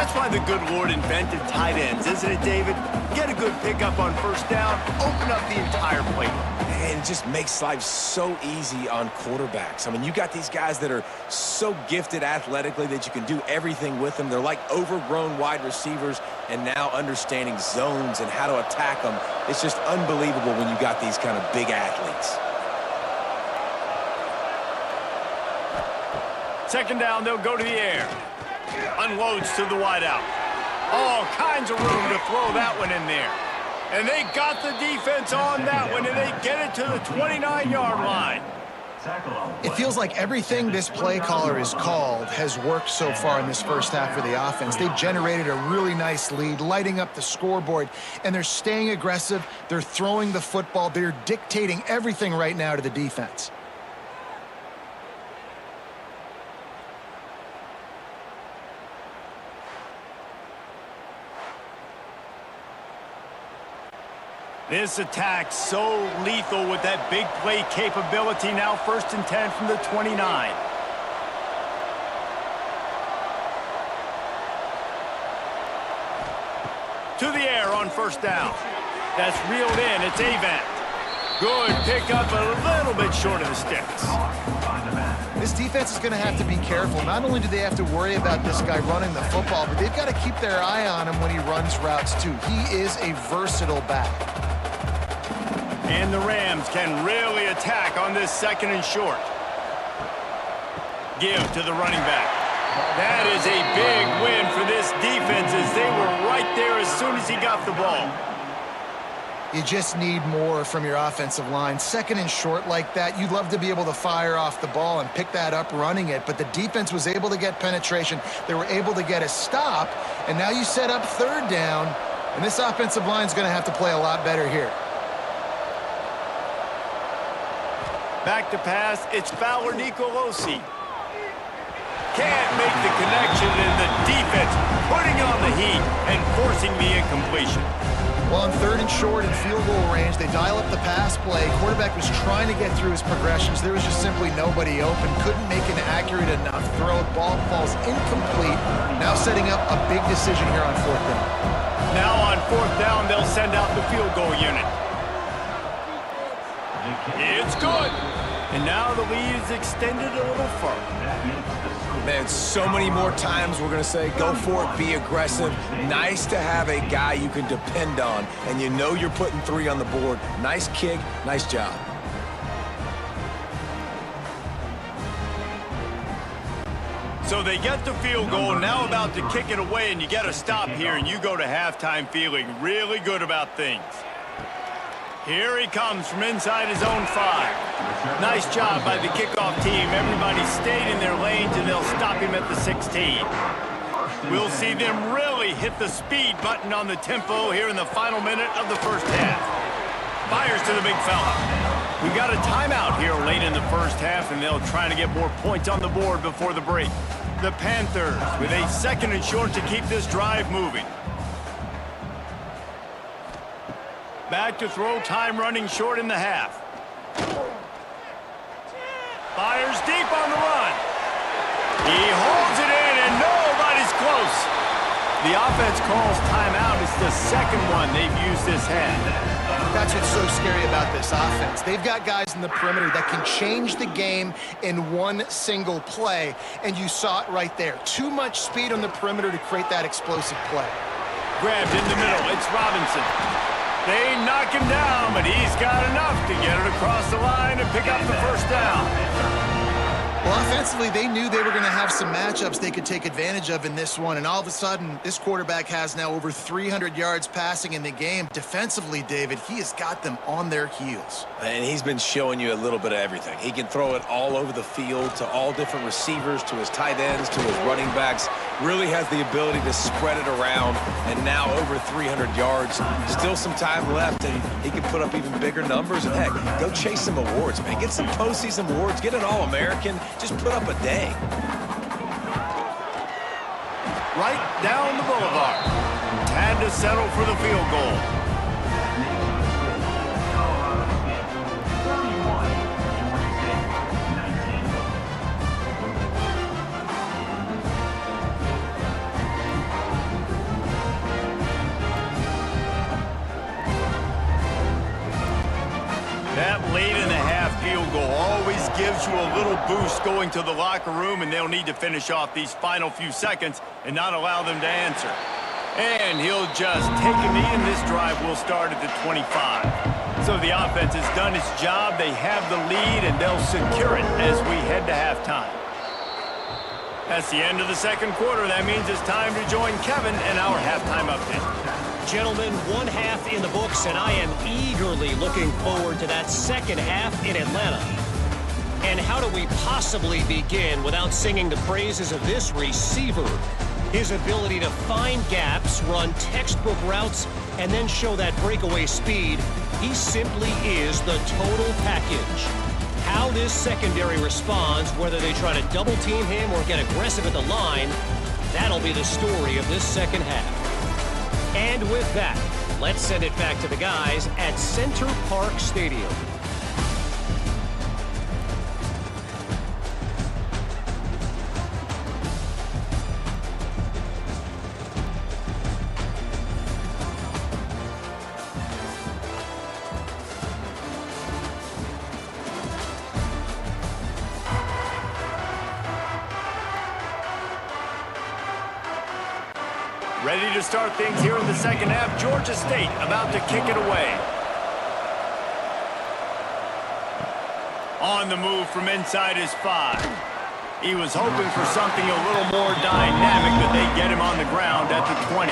That's why the good Lord invented tight ends, isn't it, David? Get a good pickup on first down, open up the entire plate. And it just makes life so easy on quarterbacks. I mean, you got these guys that are so gifted athletically that you can do everything with them. They're like overgrown wide receivers, and now understanding zones and how to attack them. It's just unbelievable when you got these kind of big athletes. Second down, they'll go to the air. Unloads to the wideout. All kinds of room to throw that one in there. And they got the defense on that one, and they get it to the 29-yard line. It feels like everything this play caller has called has worked so far in this first half for the offense. They've generated a really nice lead, lighting up the scoreboard, and they're staying aggressive. They're throwing the football. They're dictating everything right now to the defense. This attack so lethal with that big play capability. Now 1st and 10 from the 29. To the air on first down. That's reeled in. It's Avant. Good pickup, a little bit short of the sticks. This defense is going to have to be careful. Not only do they have to worry about this guy running the football, but they've got to keep their eye on him when he runs routes too. He is a versatile back. And the Rams can really attack on this 2nd and short. Give to the running back. That is a big win for this defense as they were right there as soon as he got the ball. You just need more from your offensive line. 2nd and short like that, you'd love to be able to fire off the ball and pick that up running it, but the defense was able to get penetration. They were able to get a stop, and now you set up 3rd down, and this offensive line is going to have to play a lot better here. Back to pass, it's Fowler Nicolosi. Can't make the connection, and the defense putting on the heat and forcing the incompletion. Well, on 3rd and short in field goal range, they dial up the pass play. Quarterback was trying to get through his progressions. There was just simply nobody open. Couldn't make an accurate enough throw. Ball falls incomplete. Now setting up a big decision here on 4th down. Now on 4th down, they'll send out the field goal unit. It's good. And now the lead is extended a little further. Man, so many more times we're going to say, go for it, be aggressive. Nice to have a guy you can depend on, and you know you're putting 3 on the board. Nice kick, nice job. So they get the field goal, now about to kick it away, and you get a stop here, and you go to halftime feeling really good about things. Here he comes from inside his own 5. Nice job by the kickoff team. Everybody stayed in their lanes, and they'll stop him at the 16. We'll see them really hit the speed button on the tempo here in the final minute of the first half. Fires to the big fella. We got a timeout here late in the first half, and they'll try to get more points on the board before the break. The Panthers with a 2nd and short to keep this drive moving. Back to throw, time running short in the half. Fires deep on the run. He holds it in, and nobody's close. The offense calls timeout. It's the 2nd one they've used this half. That's what's so scary about this offense. They've got guys in the perimeter that can change the game in one single play, and you saw it right there. Too much speed on the perimeter to create that explosive play. Grabbed in the middle. It's Robinson. They knock him down, but he's got enough to get it across the line and pick up the 1st down. Well, offensively, they knew they were going to have some matchups they could take advantage of in this one, and all of a sudden, this quarterback has now over 300 yards passing in the game. Defensively, David, he has got them on their heels. And he's been showing you a little bit of everything. He can throw it all over the field to all different receivers, to his tight ends, to his running backs. Really has the ability to spread it around, and now over 300 yards. Still some time left, and he can put up even bigger numbers. And heck, go chase some awards, man. Get some postseason awards. Get an All-American. Just put up a day. Right down the boulevard. Had to settle for the field goal. late-in-the-half field goal always gives you a little boost going to the locker room, and they'll need to finish off these final few seconds and not allow them to answer. And he'll just take a knee, and this drive will start at the 25. So the offense has done its job. They have the lead, and they'll secure it as we head to halftime. That's the end of the second quarter. That means it's time to join Kevin in our halftime update. Gentlemen, one half in the books, and I am eagerly looking forward to that second half in Atlanta. And how do we possibly begin without singing the praises of this receiver? His ability to find gaps, run textbook routes, and then show that breakaway speed. He simply is the total package. How this secondary responds, whether they try to double team him or get aggressive at the line, that'll be the story of this second half. And with that, let's send it back to the guys at Center Park Stadium. Ready to start things here in the second half. Georgia State about to kick it away. On the move from inside his 5. He was hoping for something a little more dynamic, but they get him on the ground at the 20.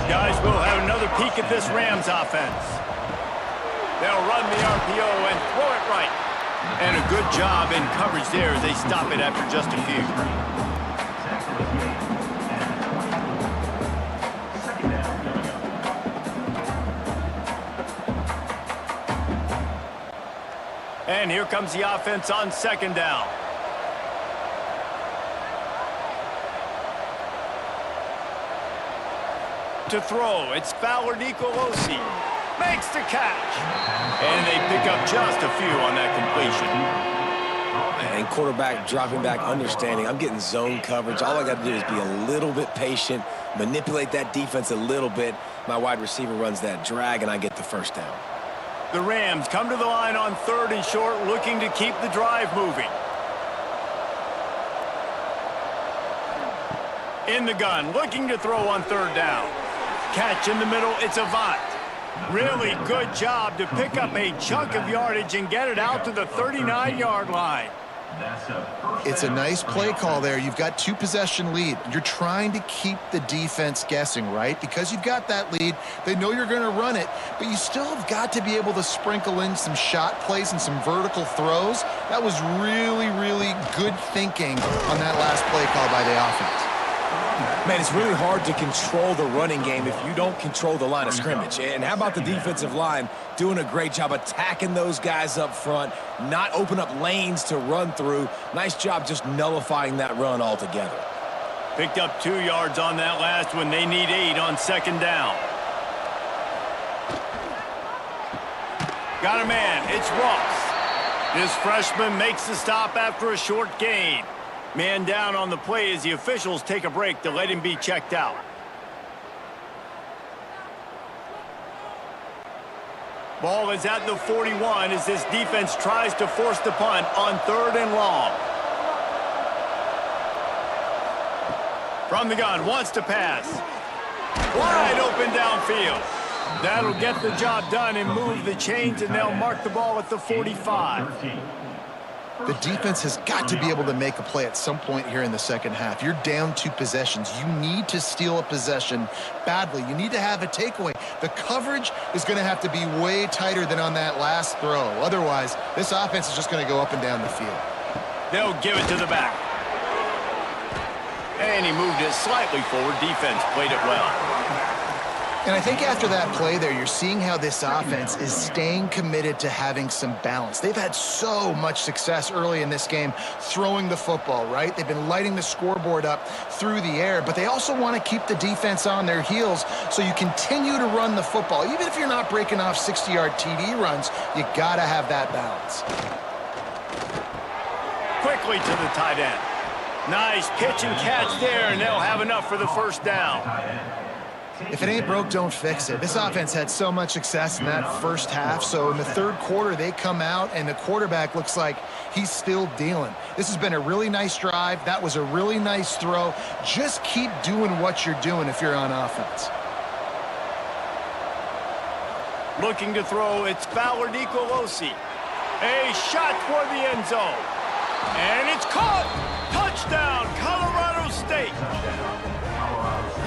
Guys, we'll have another peek at this Rams offense. They'll run the RPO and throw it right. And a good job in coverage there as they stop it after just a few. And here comes the offense on second down. To throw, it's Fowler Nicolosi. Makes the catch. And they pick up just a few on that completion. And quarterback dropping back, understanding I'm getting zone coverage. All I got to do is be a little bit patient, manipulate that defense a little bit. My wide receiver runs that drag, and I get the first down. The Rams come to the line on 3rd and short, looking to keep the drive moving. In the gun, looking to throw on 3rd down. Catch in the middle, it's Avant. Really good job to pick up a chunk of yardage and get it out to the 39-yard line. It's a nice play call there. You've got 2-possession lead. You're trying to keep the defense guessing, right? Because you've got that lead, they know you're going to run it, but you still have got to be able to sprinkle in some shot plays and some vertical throws. That was really, really good thinking on that last play call by the offense. Man, it's really hard to control the running game if you don't control the line of scrimmage. And how about the defensive line doing a great job attacking those guys up front, not open up lanes to run through. Nice job just nullifying that run altogether. Picked up 2 yards on that last one. They need 8 on 2nd down. Got a man. It's Ross. This freshman makes the stop after a short gain. Man down on the play as the officials take a break to let him be checked out. Ball is at the 41 as this defense tries to force the punt on 3rd and long. From the gun, wants to pass. Wide open downfield. That'll get the job done and move the chains, and they'll mark the ball at the 45. The defense has got to be able to make a play at some point here in the second half. You're down 2 possessions. You need to steal a possession badly. You need to have a takeaway. The coverage is going to have to be way tighter than on that last throw. Otherwise, this offense is just going to go up and down the field. They'll give it to the back. And he moved it slightly forward. Defense played it well. And I think after that play there, you're seeing how this offense is staying committed to having some balance. They've had so much success early in this game throwing the football, right? They've been lighting the scoreboard up through the air, but they also want to keep the defense on their heels so you continue to run the football. Even if you're not breaking off 60-yard TD runs, you got to have that balance. Quickly to the tight end. Nice pitch and catch there, and they'll have enough for the first down. If it ain't broke, don't fix it. This offense had so much success in that first half, so in the third quarter, they come out, and the quarterback looks like he's still dealing. This has been a really nice drive. That was a really nice throw. Just keep doing what you're doing if you're on offense. Looking to throw, it's Ballard Nicolosi. A shot toward the end zone. And it's caught! Touchdown, Colorado State!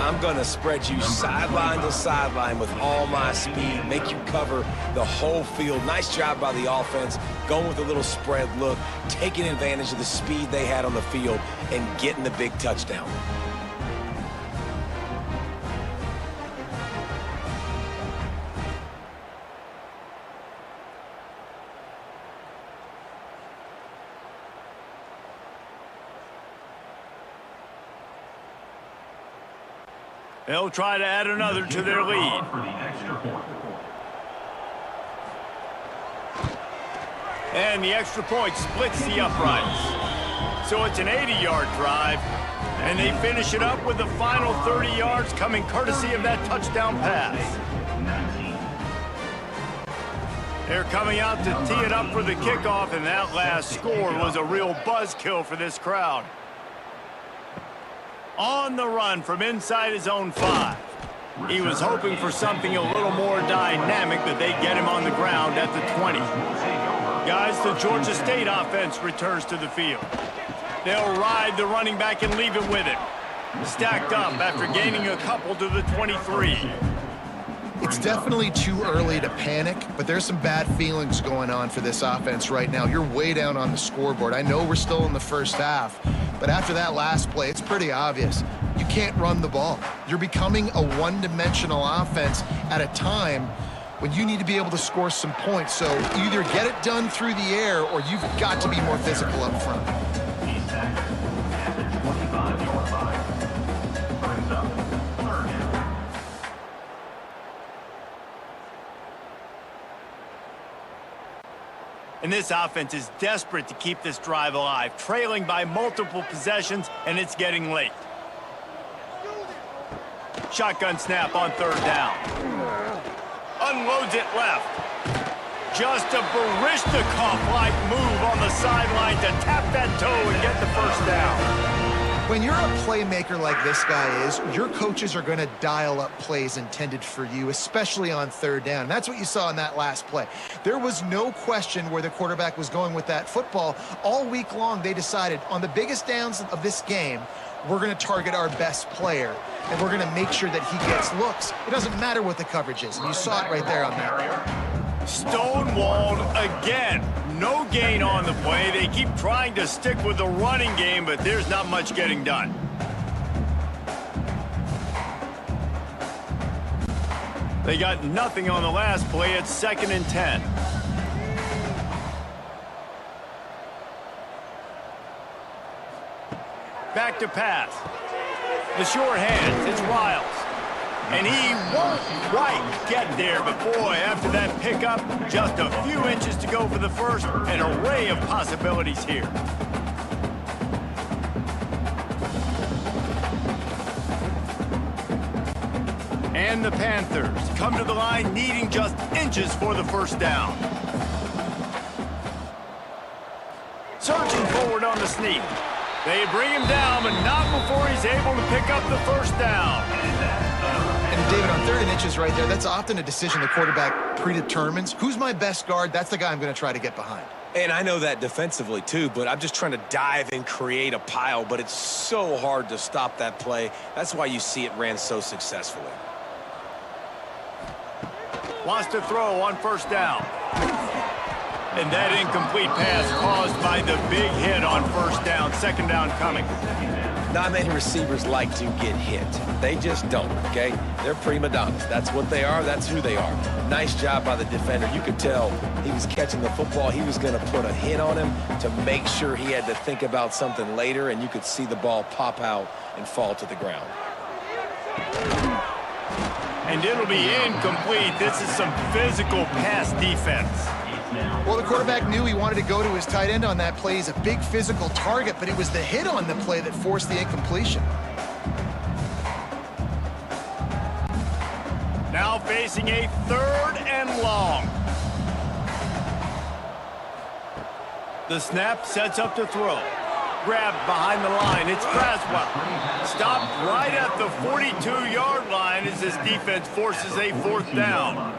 I'm going to spread you sideline to sideline with all my speed, make you cover the whole field. Nice job by the offense, going with a little spread look, taking advantage of the speed they had on the field, and getting the big touchdown. They'll try to add another to their lead. And the extra point splits the uprights. So it's an 80-yard drive, and they finish it up with the final 30 yards coming courtesy of that touchdown pass. They're coming out to tee it up for the kickoff, and that last score was a real buzzkill for this crowd. On the run from inside his own 5. He was hoping for something a little more dynamic, but they get him on the ground at the 20. Guys, the Georgia State offense returns to the field. They'll ride the running back and leave it with him. Stacked up after gaining a couple to the 23. It's definitely too early to panic, but there's some bad feelings going on for this offense right now. You're way down on the scoreboard. I know we're still in the first half, but after that last play, it's pretty obvious. You can't run the ball. You're becoming a one-dimensional offense at a time when you need to be able to score some points. So either get it done through the air or you've got to be more physical up front. And this offense is desperate to keep this drive alive, trailing by multiple possessions, and it's getting late. Shotgun snap on third down. Unloads it left. Just a Barishnikov-like move on the sideline to tap that toe and get the first down. When you're a playmaker like this guy is, your coaches are going to dial up plays intended for you, especially on third down. And that's what you saw in that last play. There was no question where the quarterback was going with that football. All week long, they decided on the biggest downs of this game, we're going to target our best player, and we're going to make sure that he gets looks. It doesn't matter what the coverage is. And you saw it right there on that. Stonewalled again. No gain on the play. They keep trying to stick with the running game, but there's not much getting done. They got nothing on the last play. It's 2nd and 10. Back to pass. The short hands. It's Riles. And he won't quite get there, but boy, after that pickup, just a few inches to go for the first, an array of possibilities here. And the Panthers come to the line needing just inches for the first down. Surging forward on the sneak. They bring him down, but not before he's able to pick up the first down. And David, on 3rd and inches right there, that's often a decision the quarterback predetermines. Who's my best guard? That's the guy I'm going to try to get behind. And I know that defensively too, but I'm just trying to dive and create a pile, but it's so hard to stop that play. That's why you see it ran so successfully. Wants to throw on first down. And that incomplete pass caused by the big hit on first down. 2nd down coming. Not many receivers like to get hit. They just don't, okay? They're prima donnas. That's what they are. That's who they are. Nice job by the defender. You could tell he was catching the football. He was going to put a hit on him to make sure he had to think about something later, and you could see the ball pop out and fall to the ground. And it'll be incomplete. This is some physical pass defense. Well, the quarterback knew he wanted to go to his tight end on that play. He's a big physical target, but it was the hit on the play that forced the incompletion. Now facing a 3rd and long. The snap sets up to throw. Grabbed behind the line. It's Craswell. Stopped right at the 42-yard line as his defense forces a 4th down.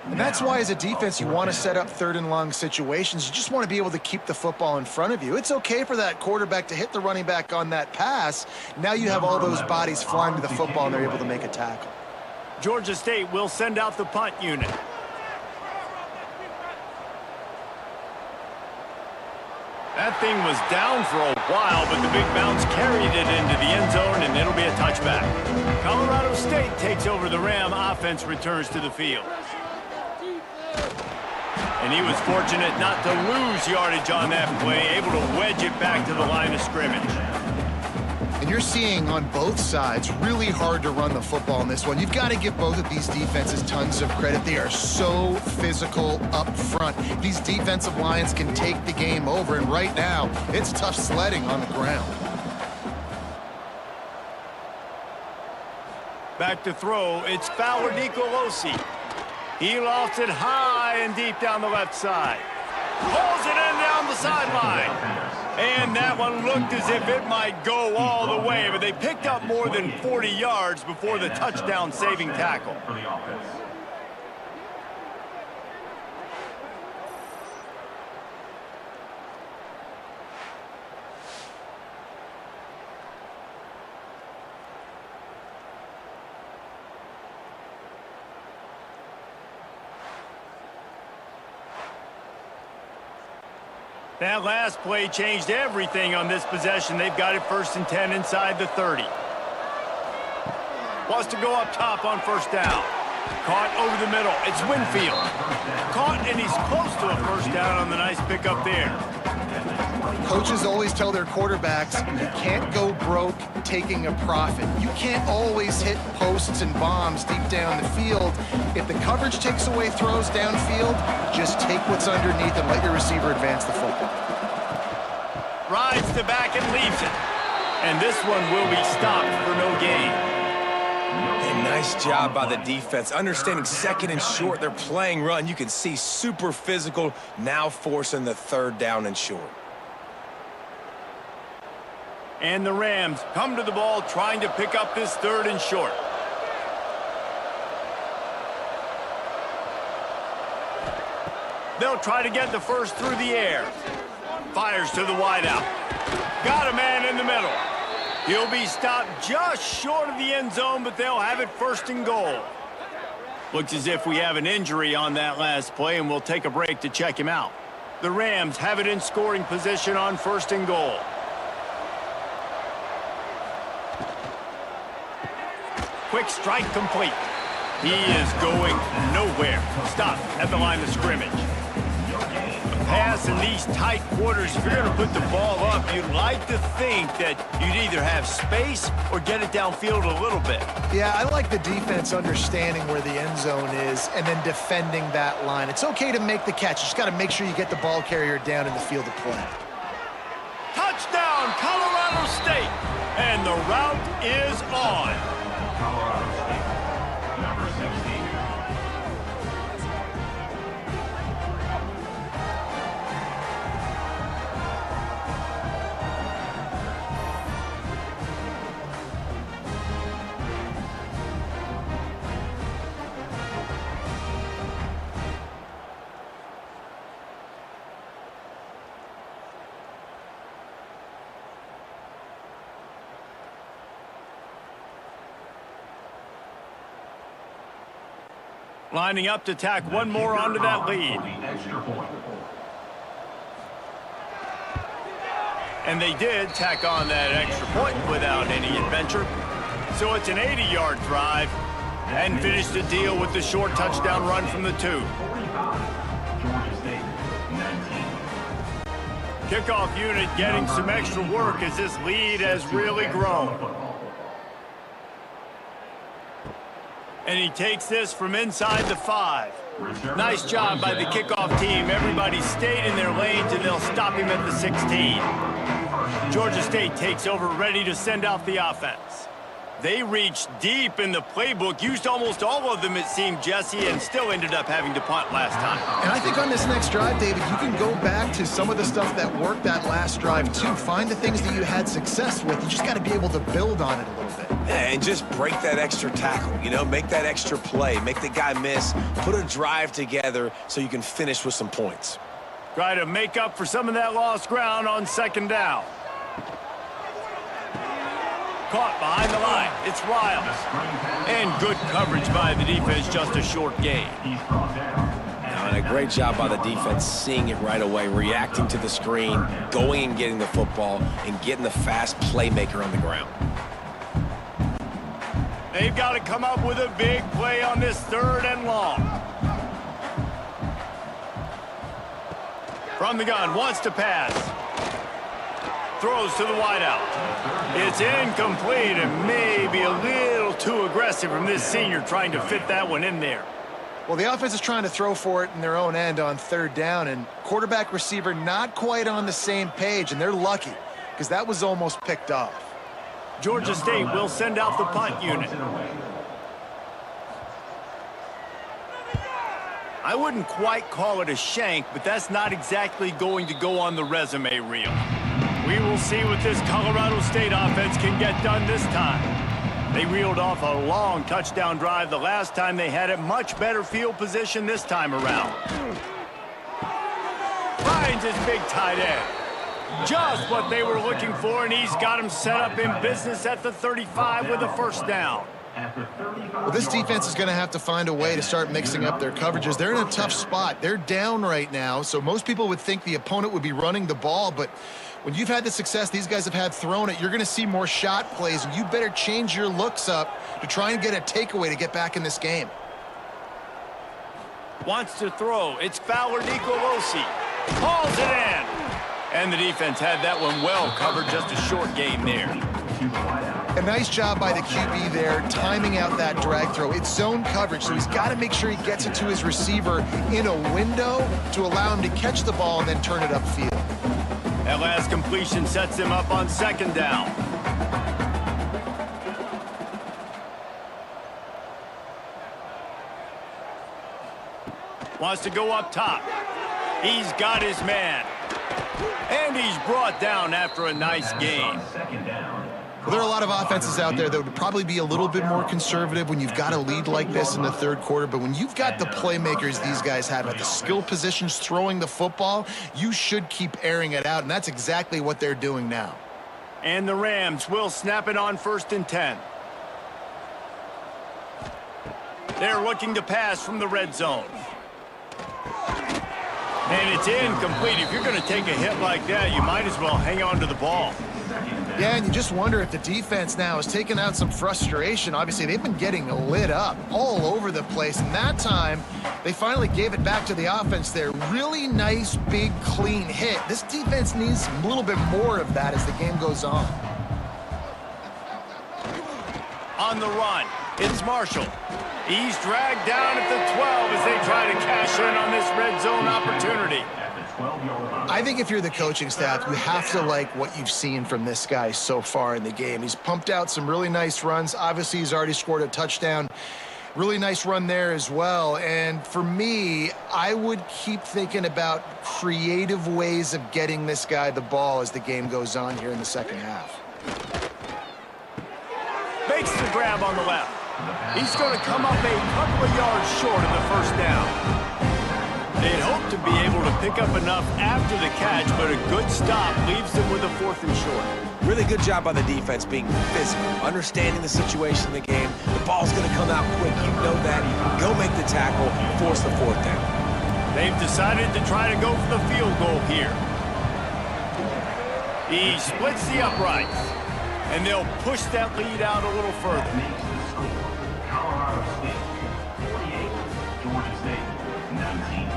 And that's why, as a defense, you want to set up 3rd and long situations. You just want to be able to keep the football in front of you. It's okay for that quarterback to hit the running back on that pass. Now you have all those bodies flying to the football, and they're able to make a tackle. Georgia State will send out the punt unit. That thing was down for a while, but the big bounce carried it into the end zone, and it'll be a touchback. Colorado State takes over the Ram. Offense returns to the field. And he was fortunate not to lose yardage on that play, able to wedge it back to the line of scrimmage. And you're seeing on both sides really hard to run the football in this one. You've got to give both of these defenses tons of credit. They are so physical up front. These defensive lines can take the game over, and right now it's tough sledding on the ground. Back to throw, it's Fowler DeColosi. He lofts it high and deep down the left side. Pulls it in down the sideline. And that one looked as if it might go all the way, but they picked up more than 40 yards before the touchdown-saving tackle. For the offense. That last play changed everything on this possession. They've got it 1st and 10 inside the 30. Wants to go up top on 1st down. Caught over the middle. It's Winfield. Caught, and he's close to a 1st down on the nice pickup there. Coaches always tell their quarterbacks, you can't go broke taking a profit. You can't always hit posts and bombs deep down the field. If the coverage takes away throws downfield, just take what's underneath and let your receiver advance the football. Rides the back and leaves it. And this one will be stopped for no gain. And nice job by the defense. Understanding 2nd and short, they're playing run. You can see super physical, now forcing the 3rd down and short. And the Rams come to the ball trying to pick up this 3rd and short. They'll try to get the 1st through the air. Fires to the wideout. Got a man in the middle. He'll be stopped just short of the end zone, but they'll have it 1st and goal. Looks as if we have an injury on that last play, and we'll take a break to check him out. The Rams have it in scoring position on 1st and goal. Quick strike complete. He is going nowhere. Stop at the line of scrimmage. A pass in these tight quarters, if you're going to put the ball up, you'd like to think that you'd either have space or get it downfield a little bit. Yeah, I like the defense understanding where the end zone is and then defending that line. It's okay to make the catch. You just got to make sure you get the ball carrier down in the field of play. Touchdown, Colorado State! And the route is on. Colorado State, number 16. Lining up to tack one more onto that lead. Extra point. And they did tack on that extra point without any adventure. So it's an 80-yard drive and finish the deal with the short touchdown run from the 2. 45, Georgia State, 19. Kickoff unit getting some extra work as this lead has really grown. And he takes this from inside the 5. Nice job by the kickoff team. Everybody stayed in their lanes, and they'll stop him at the 16. Georgia State takes over, ready to send out the offense. They reached deep in the playbook, used almost all of them, it seemed, Jesse, and still ended up having to punt last time. And I think on this next drive, David, you can go back to some of the stuff that worked that last drive, too. Find the things that you had success with. You just got to be able to build on it a little bit. Yeah, and just break that extra tackle, you know, make that extra play, make the guy miss, put a drive together so you can finish with some points. Try to make up for some of that lost ground on second down. Caught behind the line. It's Riles. And good coverage by the defense, just a short gain. And a great job by the defense seeing it right away, reacting to the screen, going and getting the football, and getting the fast playmaker on the ground. They've got to come up with a big play on this 3rd and long. From the gun, wants to pass. Throws to the wideout. It's incomplete and maybe a little too aggressive from this senior trying to fit that one in there. Well, the offense is trying to throw for it in their own end on 3rd down, and quarterback receiver not quite on the same page, and they're lucky because that was almost picked off. Georgia State will send out the punt unit. I wouldn't quite call it a shank, but that's not exactly going to go on the resume reel. We will see what this Colorado State offense can get done this time. They reeled off a long touchdown drive the last time they had it. Much better field position this time around. Finds his big tight end. Just what they were looking for, and he's got him set up in business at the 35 with a 1st down. Well, this defense is going to have to find a way to start mixing up their coverages. They're in a tough spot. They're down right now, so most people would think the opponent would be running the ball, but when you've had the success these guys have had throwing it, you're going to see more shot plays, and you better change your looks up to try and get a takeaway to get back in this game. Wants to throw. It's Fowler Nicolosi. Hauls it in. And the defense had that one well covered, just a short gain there. A nice job by the QB there, timing out that drag throw. It's zone coverage, so he's got to make sure he gets it to his receiver in a window to allow him to catch the ball and then turn it upfield. That last completion sets him up on 2nd down. Wants to go up top. He's got his man. And he's brought down after a nice gain. Well, there are a lot of offenses out there that would probably be a little bit more conservative when you've got a lead like this in the 3rd quarter, but when you've got the playmakers these guys have at the skill positions throwing the football, you should keep airing it out, and that's exactly what they're doing now. And the Rams will snap it on 1st and 10. They're looking to pass from the red zone. And it's incomplete. If you're going to take a hit like that, you might as well hang on to the ball. Yeah, and you just wonder if the defense now is taking out some frustration. Obviously, they've been getting lit up all over the place, and that time, they finally gave it back to the offense there. Really nice, big, clean hit. This defense needs a little bit more of that as the game goes on. On the run, it's Marshall. He's dragged down at the 12 as they try to cash in on this red zone opportunity. I think if you're the coaching staff, you have to like what you've seen from this guy so far in the game. He's pumped out some really nice runs. Obviously, he's already scored a touchdown. Really nice run there as well. And for me, I would keep thinking about creative ways of getting this guy the ball as the game goes on here in the 2nd half. Makes the grab on the left. He's going to come up a couple of yards short of the 1st down. They'd hope to be able to pick up enough after the catch, but a good stop leaves them with a 4th and short. Really good job by the defense being physical, understanding the situation in the game. The ball's going to come out quick. You know that. Go make the tackle, force the 4th down. They've decided to try to go for the field goal here. He splits the uprights, and they'll push that lead out a little further. Colorado State 48, Georgia State 19.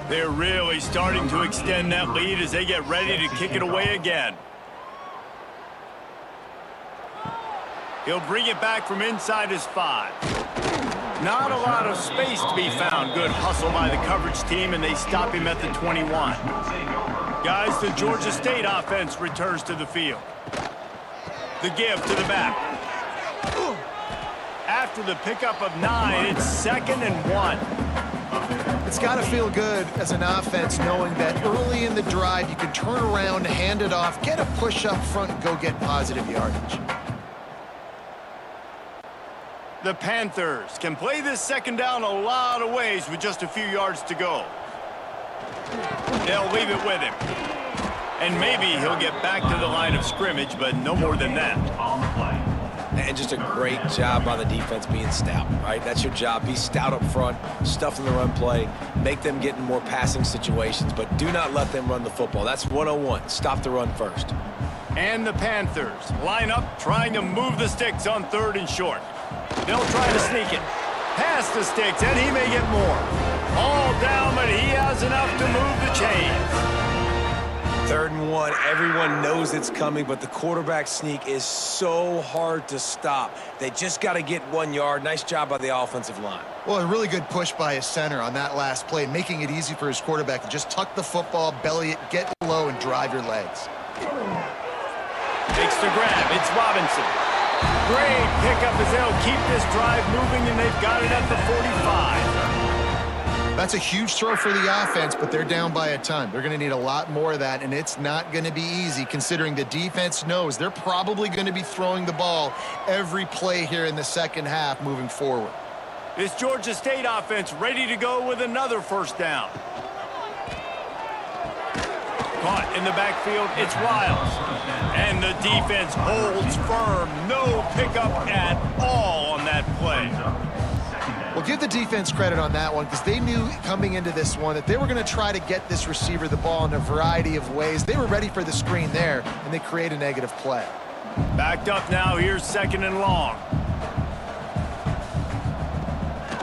They're really starting to extend that lead as they get ready to kick it away again. He'll bring it back from inside his 5. Not a lot of space to be found. Good hustle by the coverage team, and they stop him at the 21. Guys, the Georgia State offense returns to the field. The give to the back. After the pickup of 9, it's 2nd and 1. It's got to feel good as an offense knowing that early in the drive you can turn around, hand it off, get a push up front, and go get positive yardage. The Panthers can play this second down a lot of ways with just a few yards to go. They'll leave it with him. And maybe he'll get back to the line of scrimmage, but no more than that. And just a great job by the defense being stout, right? That's your job. Be stout up front, stuff in the run play, make them get in more passing situations, but do not let them run the football. That's 101. Stop the run first. And the Panthers line up trying to move the sticks on 3rd and short. They'll try to sneak it. Past the sticks, and he may get more. All down, but he has enough to move the chains. 3rd and 1, everyone knows it's coming, but the quarterback sneak is so hard to stop. They just got to get 1 yard. Nice job by the offensive line. Well, a really good push by his center on that last play, making it easy for his quarterback to just tuck the football, belly it, get low, and drive your legs. Makes the grab. It's Robinson. Great pickup as they'll keep this drive moving, and they've got it at the 45. That's a huge throw for the offense, but they're down by a ton. They're going to need a lot more of that, and it's not going to be easy considering the defense knows they're probably going to be throwing the ball every play here in the second half moving forward. This Georgia State offense ready to go with another first down. Caught in the backfield, it's Wiles. And the defense holds firm. No pickup at all on that play. Well, give the defense credit on that one because they knew coming into this one that they were going to try to get this receiver the ball in a variety of ways. They were ready for the screen there, and they create a negative play. Backed up now. Here's 2nd and long.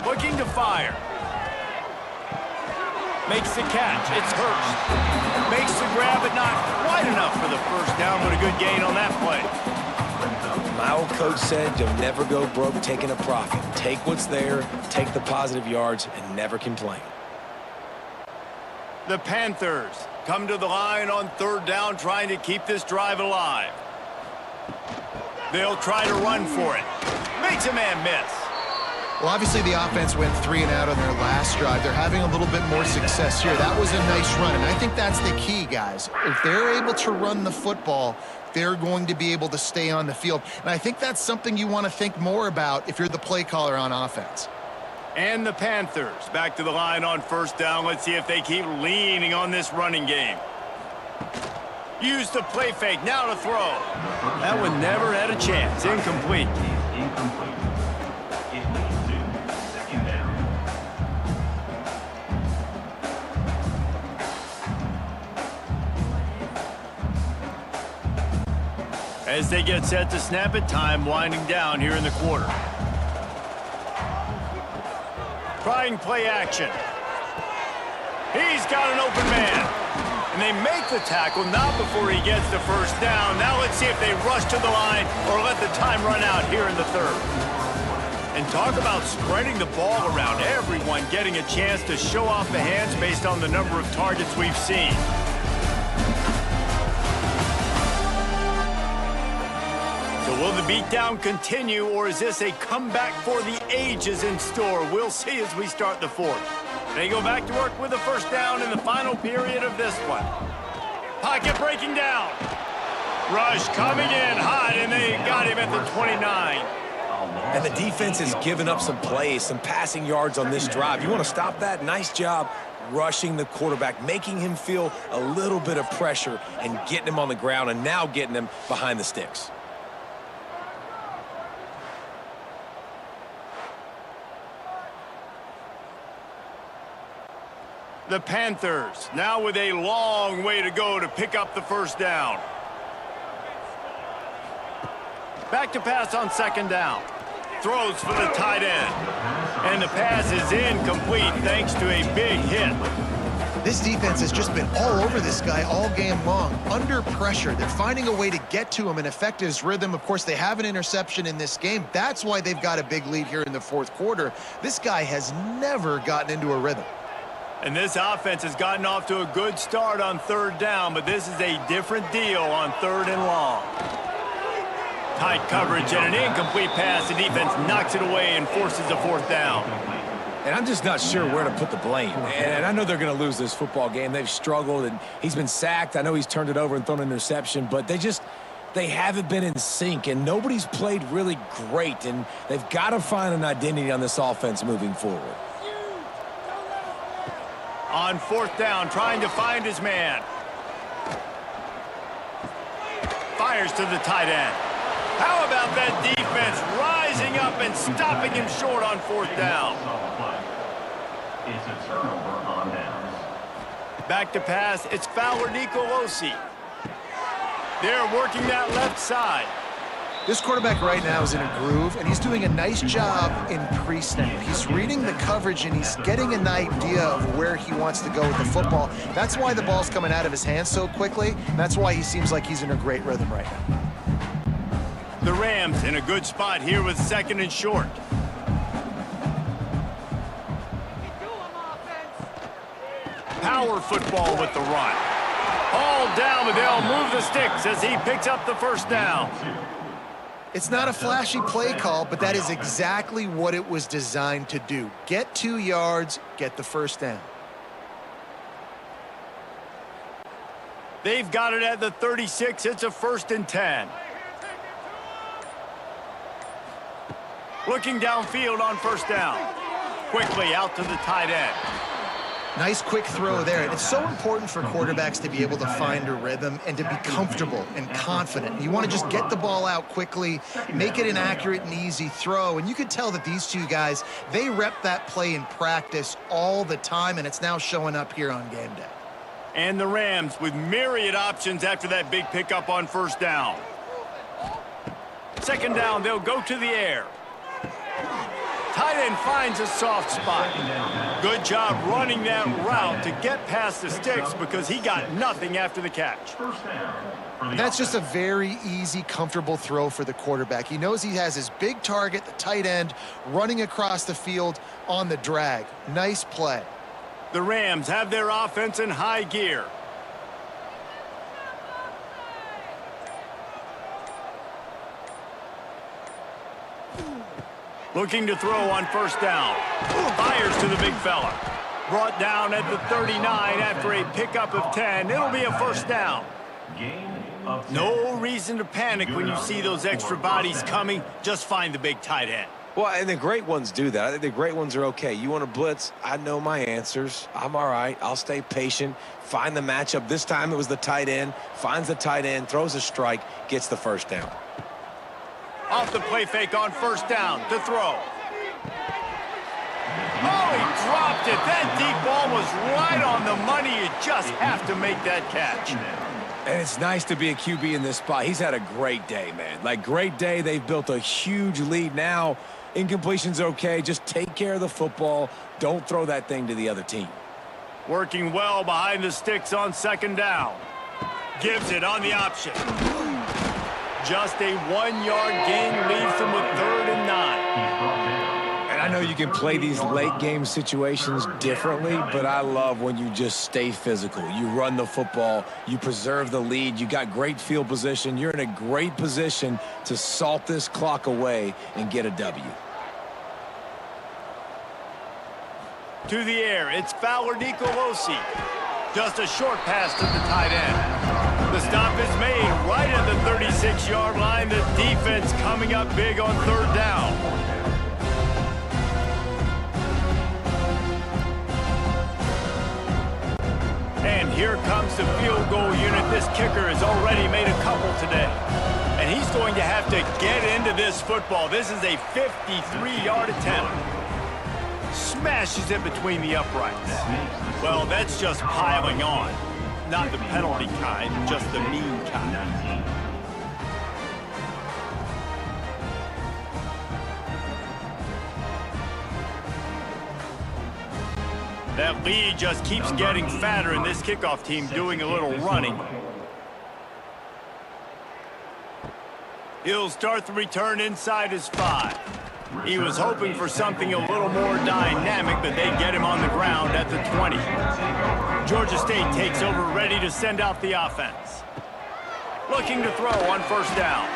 Looking to fire. Makes the catch. It's Hurst. Makes the grab, but not quite enough for the first down, but a good gain on that play. My old coach said you'll never go broke taking a profit. Take what's there, take the positive yards, and never complain. The Panthers come to the line on 3rd down, trying to keep this drive alive. They'll try to run for it. Makes a man miss. Well, obviously the offense went 3 and out on their last drive. They're having a little bit more success here. That was a nice run, and I think that's the key, guys. If they're able to run the football, they're going to be able to stay on the field. And I think that's something you want to think more about if you're the play caller on offense. And the Panthers back to the line on 1st down. Let's see if they keep leaning on this running game. Use the play fake, now to throw. That one never had a chance. Incomplete. Incomplete. It leads to 2nd down. As they get set to snap it, time winding down here in the quarter. Trying play action. He's got an open man. And they make the tackle, not before he gets the first down. Now let's see if they rush to the line or let the time run out here in the 3rd. And talk about spreading the ball around. Everyone getting a chance to show off the hands based on the number of targets we've seen. So will the beatdown continue, or is this a comeback for the ages in store? We'll see as we start the 4th. They go back to work with the first down in the final period of this one. Pocket breaking down. Rush coming in hot, and they got him at the 29. And the defense has given up some plays, some passing yards on this drive. You want to stop that? Nice job rushing the quarterback, making him feel a little bit of pressure and getting him on the ground and now getting him behind the sticks. The Panthers now with a long way to go to pick up the first down. Back to pass on 2nd down. Throws for the tight end. And the pass is incomplete thanks to a big hit. This defense has just been all over this guy all game long, under pressure. They're finding a way to get to him and affect his rhythm. Of course, they have an interception in this game. That's why they've got a big lead here in the fourth quarter. This guy has never gotten into a rhythm. And this offense has gotten off to a good start on third down, but this is a different deal on third and long. Tight coverage and an incomplete pass. The defense knocks it away and forces a fourth down. And I'm just not sure where to put the blame. And I know they're going to lose this football game. They've struggled, and he's been sacked. I know he's turned it over and thrown an interception, but they haven't been in sync, and nobody's played really great, and they've got to find an identity on this offense moving forward. On fourth down, trying to find his man. Fires to the tight end. How about that defense rising up and stopping him short on fourth down? It's a turnover on downs. Back to pass, it's Fowler Nicolosi. They're working that left side. This quarterback right now is in a groove, and he's doing a nice job in pre-snap. He's reading the coverage, and he's getting an idea of where he wants to go with the football. That's why the ball's coming out of his hands so quickly, and that's why he seems like he's in a great rhythm right now. The Rams in a good spot here with second and short. Power football with the run. All down, but they'll move the sticks as he picks up the first down. It's not a flashy play call, but that is exactly what it was designed to do. Get 2 yards, get the first down. They've got it at the 36. It's a 1st and 10. Looking downfield on first down. Quickly out to the tight end. Nice quick throw there. And it's so important for quarterbacks to be able to find a rhythm and to be comfortable and confident. You want to just get the ball out quickly, make it an accurate and easy throw. And you could tell that these two guys, they rep that play in practice all the time, and it's now showing up here on game day. And the Rams with myriad options after that big pickup on first down. Second down, they'll go to the air. Tight end finds a soft spot. Good job running that route to get past the sticks because he got nothing after the catch. And that's just a very easy, comfortable throw for the quarterback. He knows he has his big target, the tight end, running across the field on the drag. Nice play. The Rams have their offense in high gear. Looking to throw on first down. Fires to the big fella. Brought down at the 39 after a pickup of 10. It'll be a first down. No reason to panic when you see those extra bodies coming. Just find the big tight end. Well, and the great ones do that. I think the great ones are okay. You want to blitz? I know my answers. I'm all right. I'll stay patient. Find the matchup. This time it was the tight end. Finds the tight end, throws a strike, gets the first down. Off the play fake on first down to throw. Oh, he dropped it. That deep ball was right on the money. You just have to make that catch. And it's nice to be a QB in this spot. He's had a great day, man. Like, great day. They've built a huge lead now. Incompletion's okay. Just take care of the football. Don't throw that thing to the other team. Working well behind the sticks on second down. Gives it on the option. Just a 1-yard gain leaves them with 3rd and 9. And I know you can play these late game situations differently, but I love when you just stay physical. You run the football, you preserve the lead, you got great field position. You're in a great position to salt this clock away and get a W. To the air, it's Fowler Nicolosi. Just a short pass to the tight end. The stop is made right at the 36-yard line. The defense coming up big on third down. And here comes the field goal unit. This kicker has already made a couple today. And he's going to have to get into this football. This is a 53-yard attempt. Smashes it between the uprights. Well, that's just piling on. Not the penalty kind, just the mean kind. That lead just keeps getting fatter, and this kickoff team doing a little running. He'll start the return inside his 5. He was hoping for something a little more dynamic, but they get him on the ground at the 20. Georgia State takes over, ready to send out the offense. Looking to throw on first down.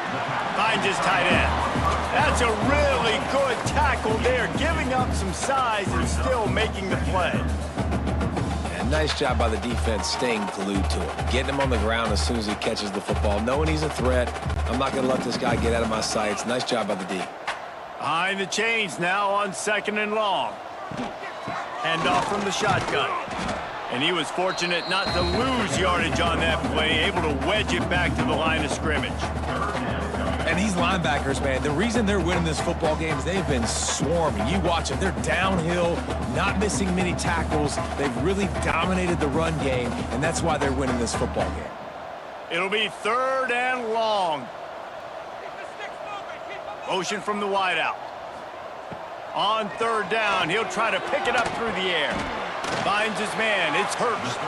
Finds his tight end. That's a really good tackle there, giving up some size and still making the play. And nice job by the defense staying glued to him. Getting him on the ground as soon as he catches the football. Knowing he's a threat, I'm not going to let this guy get out of my sights. Nice job by the D. Behind the chains now on 2nd and long. Handoff from the shotgun. And he was fortunate not to lose yardage on that play, able to wedge it back to the line of scrimmage. And these linebackers, man, the reason they're winning this football game is they've been swarming. You watch them. They're downhill, not missing many tackles. They've really dominated the run game, and that's why they're winning this football game. It'll be 3rd and long. Motion from the wideout. On 3rd down, he'll try to pick it up through the air. Finds his man. It's Hurst.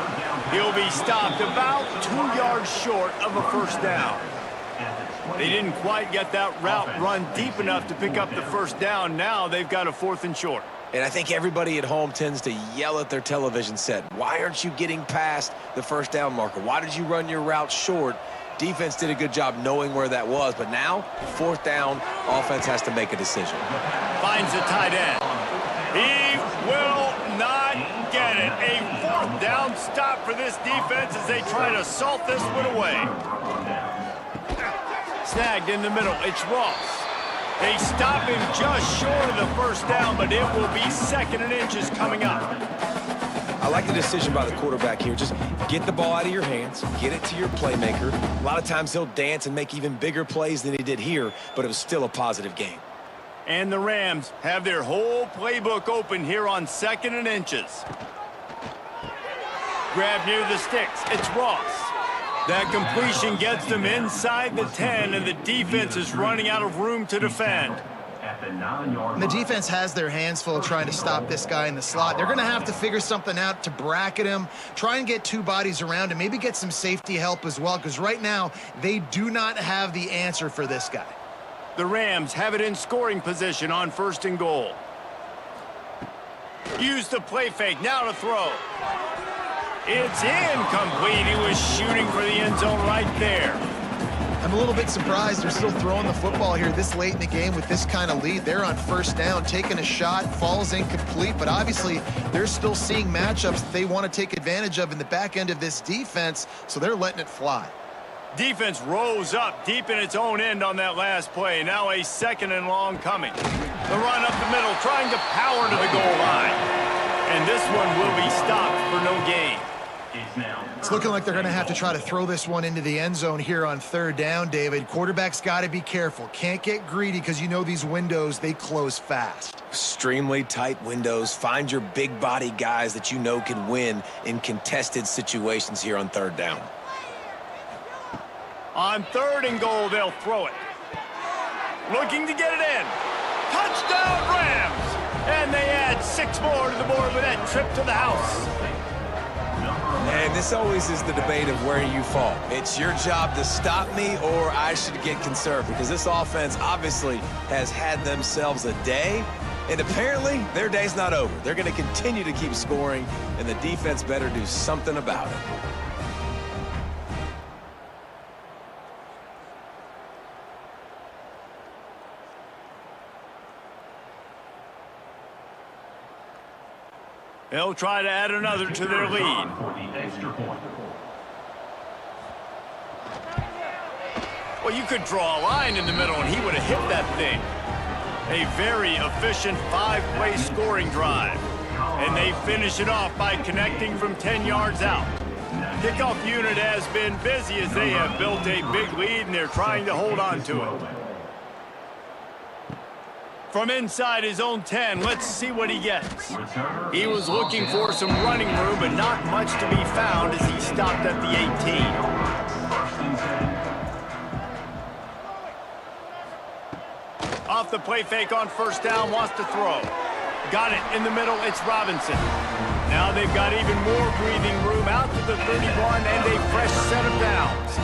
He'll be stopped about 2 yards short of a first down. They didn't quite get that route run deep enough to pick up the first down. Now they've got a 4th and short. And I think everybody at home tends to yell at their television set. Why aren't you getting past the first down marker? Why did you run your route short? Defense did a good job knowing where that was. But now, 4th down, offense has to make a decision. Finds the tight end. He will not get it. A 4th down stop for this defense as they try to salt this one away. Snagged in the middle. It's Ross. They stop him just short of the first down, but it will be 2nd and inches coming up. I like the decision by the quarterback here. Just get the ball out of your hands, get it to your playmaker. A lot of times he'll dance and make even bigger plays than he did here, but it was still a positive game. And the Rams have their whole playbook open here on 2nd and inches. Grab near the sticks. It's Ross. That completion gets them inside the 10, and the defense is running out of room to defend. And the defense has their hands full trying to stop this guy in the slot. They're going to have to figure something out to bracket him, try and get 2 bodies around him, maybe get some safety help as well, because right now they do not have the answer for this guy. The Rams have it in scoring position on 1st and goal. Use the play fake, now to throw. It's incomplete. He was shooting for the end zone right there. I'm a little bit surprised they're still throwing the football here this late in the game with this kind of lead. They're on 1st down, taking a shot, falls incomplete, but obviously they're still seeing matchups that they want to take advantage of in the back end of this defense, so they're letting it fly. Defense rose up deep in its own end on that last play. Now a 2nd and long coming. The run up the middle, trying to power to the goal line. And this one will be stopped for no gain. It's looking like they're going to have to try to throw this one into the end zone here on 3rd down, David. Quarterback's got to be careful. Can't get greedy because you know these windows, they close fast. Extremely tight windows. Find your big body guys that you know can win in contested situations here on 3rd down. On 3rd and goal, they'll throw it. Looking to get it in. Touchdown, Rams! And they add 6 more to the board with that trip to the house. And this always is the debate of where you fall. It's your job to stop me or I should get conservative, because this offense obviously has had themselves a day, and apparently their day's not over. They're going to continue to keep scoring, and the defense better do something about it. They'll try to add another to their lead. Well, you could draw a line in the middle, and he would have hit that thing. A very efficient 5-play scoring drive. And they finish it off by connecting from 10 yards out. Kickoff unit has been busy as they have built a big lead, and they're trying to hold on to it. From inside his own 10, let's see what he gets. He was looking for some running room, but not much to be found as he stopped at the 18. Off the play fake on 1st down, wants to throw. Got it in the middle, it's Robinson. Now they've got even more breathing room out to the 31 and a fresh set of downs.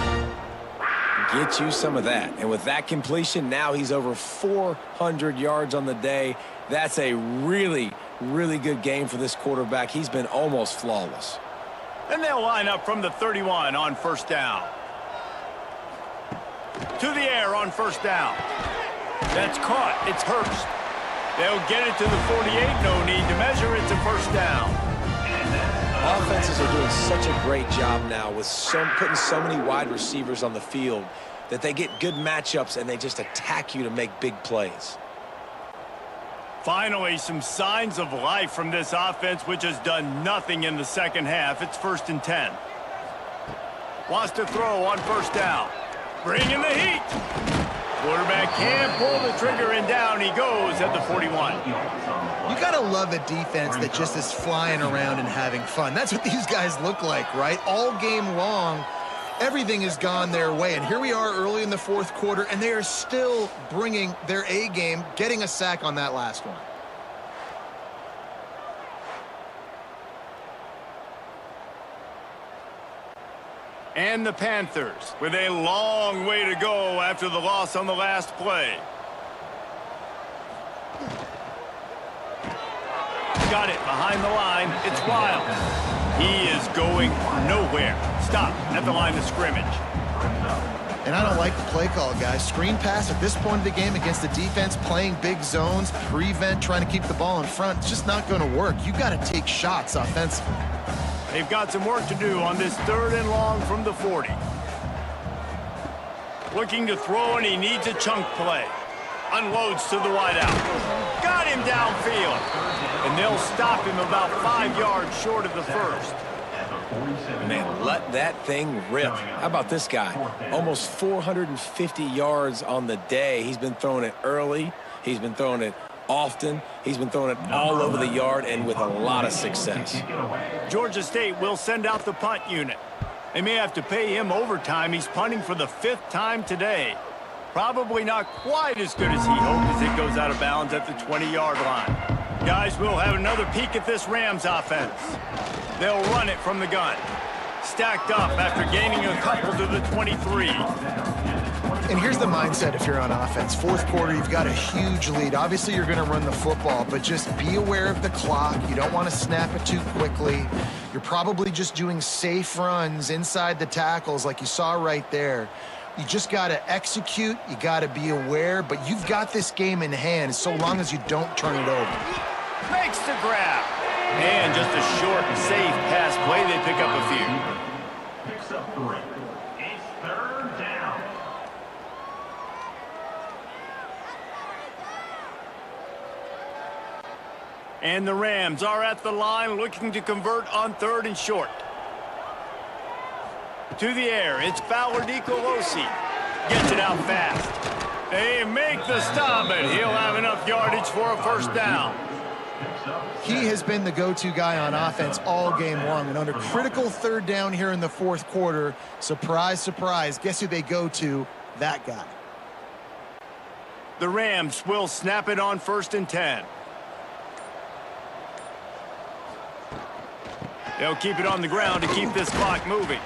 Get you some of that. And with that completion, now he's over 400 yards on the day. That's a really, really good game for this quarterback. He's been almost flawless. And they'll line up from the 31 on first down. To the air on first down. That's caught. It's Hurst. They'll get it to the 48. No need to measure. It's a first down. Offenses are doing such a great job now with putting so many wide receivers on the field that they get good matchups and they just attack you to make big plays. Finally, some signs of life from this offense, which has done nothing in the second half. It's 1st and 10. Wants to throw on first down. Bring in the heat. Quarterback can't pull the trigger, and down he goes at the 41. You got to love a defense that just is flying around and having fun. That's what these guys look like, right? All game long, everything has gone their way. And here we are early in the fourth quarter, and they are still bringing their A game, getting a sack on that last one. And the Panthers with a long way to go after the loss on the last play. Got it behind the line. It's Wild. He is going nowhere. Stop at the line of scrimmage. And I don't like the play call, guys. Screen pass at this point of the game against the defense playing big zones, prevent, trying to keep the ball in front. It's just not going to work. You got to take shots offensively. They've got some work to do on this 3rd and long from the 40. Looking to throw, and he needs a chunk play. Unloads to the wideout. Got him downfield. And they'll stop him about 5 yards short of the first. Man, let that thing rip. How about this guy? Almost 450 yards on the day. He's been throwing it early. He's been throwing it often. He's been throwing it all over the yard and with a lot of success. Georgia State will send out the punt unit. They may have to pay him overtime. He's punting for the 5th time today. Probably not quite as good as he hoped as it goes out of bounds at the 20-yard line. Guys, we'll have another peek at this Rams offense. They'll run it from the gun. Stacked up after gaining a couple to the 23. And here's the mindset if you're on offense. Fourth quarter, you've got a huge lead. Obviously, you're going to run the football, but just be aware of the clock. You don't want to snap it too quickly. You're probably just doing safe runs inside the tackles like you saw right there. You just got to execute. You got to be aware, but you've got this game in hand so long as you don't turn it over. Makes the grab. And just a short, safe pass play. They pick up a few. Picks up 3. It's 3rd down. And the Rams are at the line looking to convert on 3rd and short. To the air, it's Fowler DeColosi. Gets it out fast. They make the stop, and he'll have enough yardage for a first down. He has been the go-to guy on offense all game long. And under critical 3rd down here in the fourth quarter, surprise, surprise, guess who they go to? That guy. The Rams will snap it on 1st and 10. They'll keep it on the ground to keep this clock moving.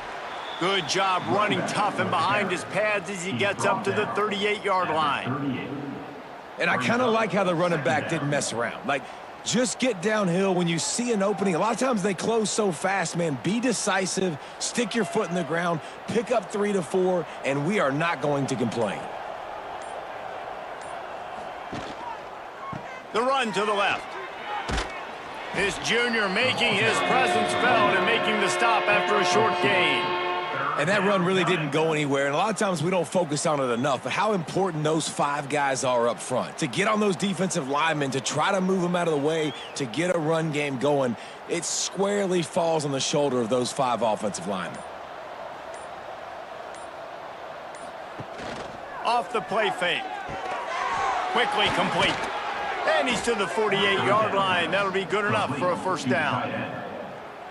Good job running tough and behind his pads as he gets up to the 38-yard line. And I kind of like how the running back didn't mess around. Like, just get downhill when you see an opening. A lot of times they close so fast, man. Be decisive, stick your foot in the ground, pick up 3 to 4, and we are not going to complain. The run to the left. This junior making his presence felt and making the stop after a short gain. And that run really didn't go anywhere. And a lot of times we don't focus on it enough, but how important those 5 guys are up front. To get on those defensive linemen, to try to move them out of the way, to get a run game going, it squarely falls on the shoulder of those 5 offensive linemen. Off the play fake. Quickly complete. And he's to the 48-yard line. That'll be good enough for a first down.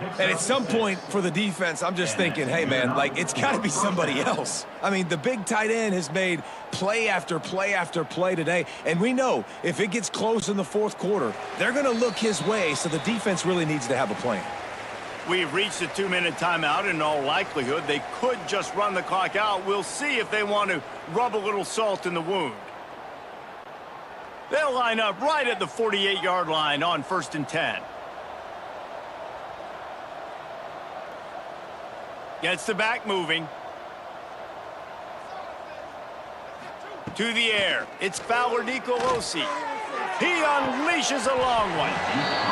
And at some point for the defense, I'm just thinking, hey, man, like, it's got to be somebody else. I mean, the big tight end has made play after play after play today. And we know if it gets close in the fourth quarter, they're going to look his way, so the defense really needs to have a plan. We've reached a 2-minute timeout. In all likelihood, they could just run the clock out. We'll see if they want to rub a little salt in the wound. They'll line up right at the 48-yard line on 1st and 10. Gets the back moving. To the air. It's Fowler Nicolosi. He unleashes a long one.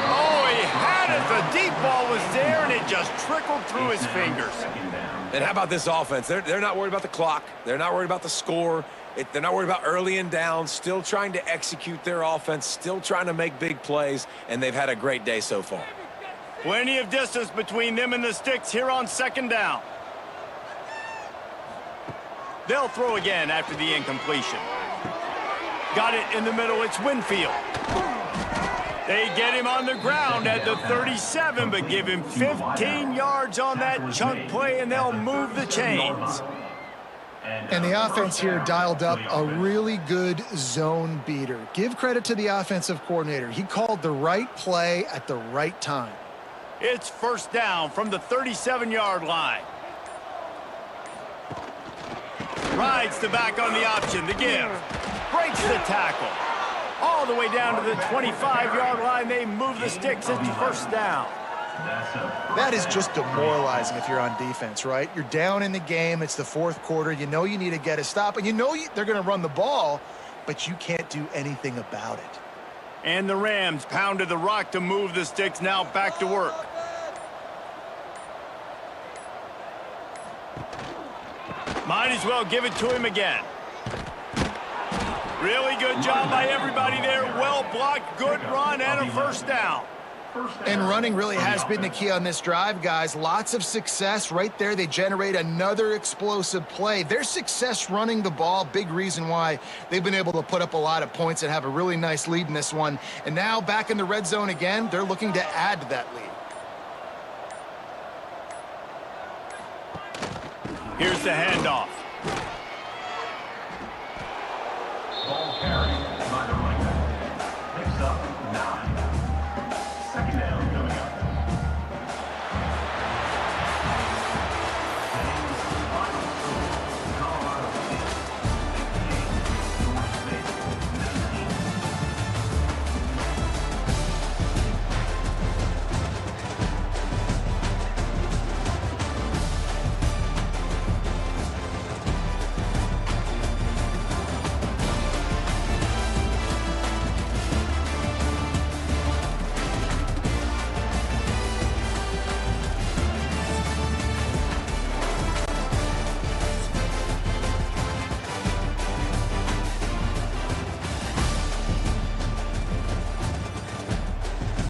Oh, he had it. The deep ball was there, and it just trickled through his fingers. And how about this offense? They're not worried about the clock. They're not worried about the score. They're not worried about early and down. Still trying to execute their offense. Still trying to make big plays, and they've had a great day so far. Plenty of distance between them and the sticks here on 2nd down. They'll throw again after the incompletion. Got it in the middle. It's Winfield. They get him on the ground at the 37, but give him 15 yards on that chunk play, and they'll move the chains. And the offense here dialed up a really good zone beater. Give credit to the offensive coordinator. He called the right play at the right time. It's 1st down from the 37-yard line. Rides the back on the option. The give. Breaks the tackle. All the way down to the 25-yard line. They move the sticks into 1st down. That is just demoralizing if you're on defense, right? You're down in the game. It's the 4th quarter. You know you need to get a stop, and you know they're going to run the ball, but you can't do anything about it. And the Rams pounded the rock to move the sticks. Now back to work. Might as well give it to him again. Really good job by everybody there. Well blocked, good run, and a 1st down. And running really has been the key on this drive, guys. Lots of success right there. They generate another explosive play. Their success running the ball, big reason why they've been able to put up a lot of points and have a really nice lead in this one. And now back in the red zone again, they're looking to add to that lead. Here's the handoff.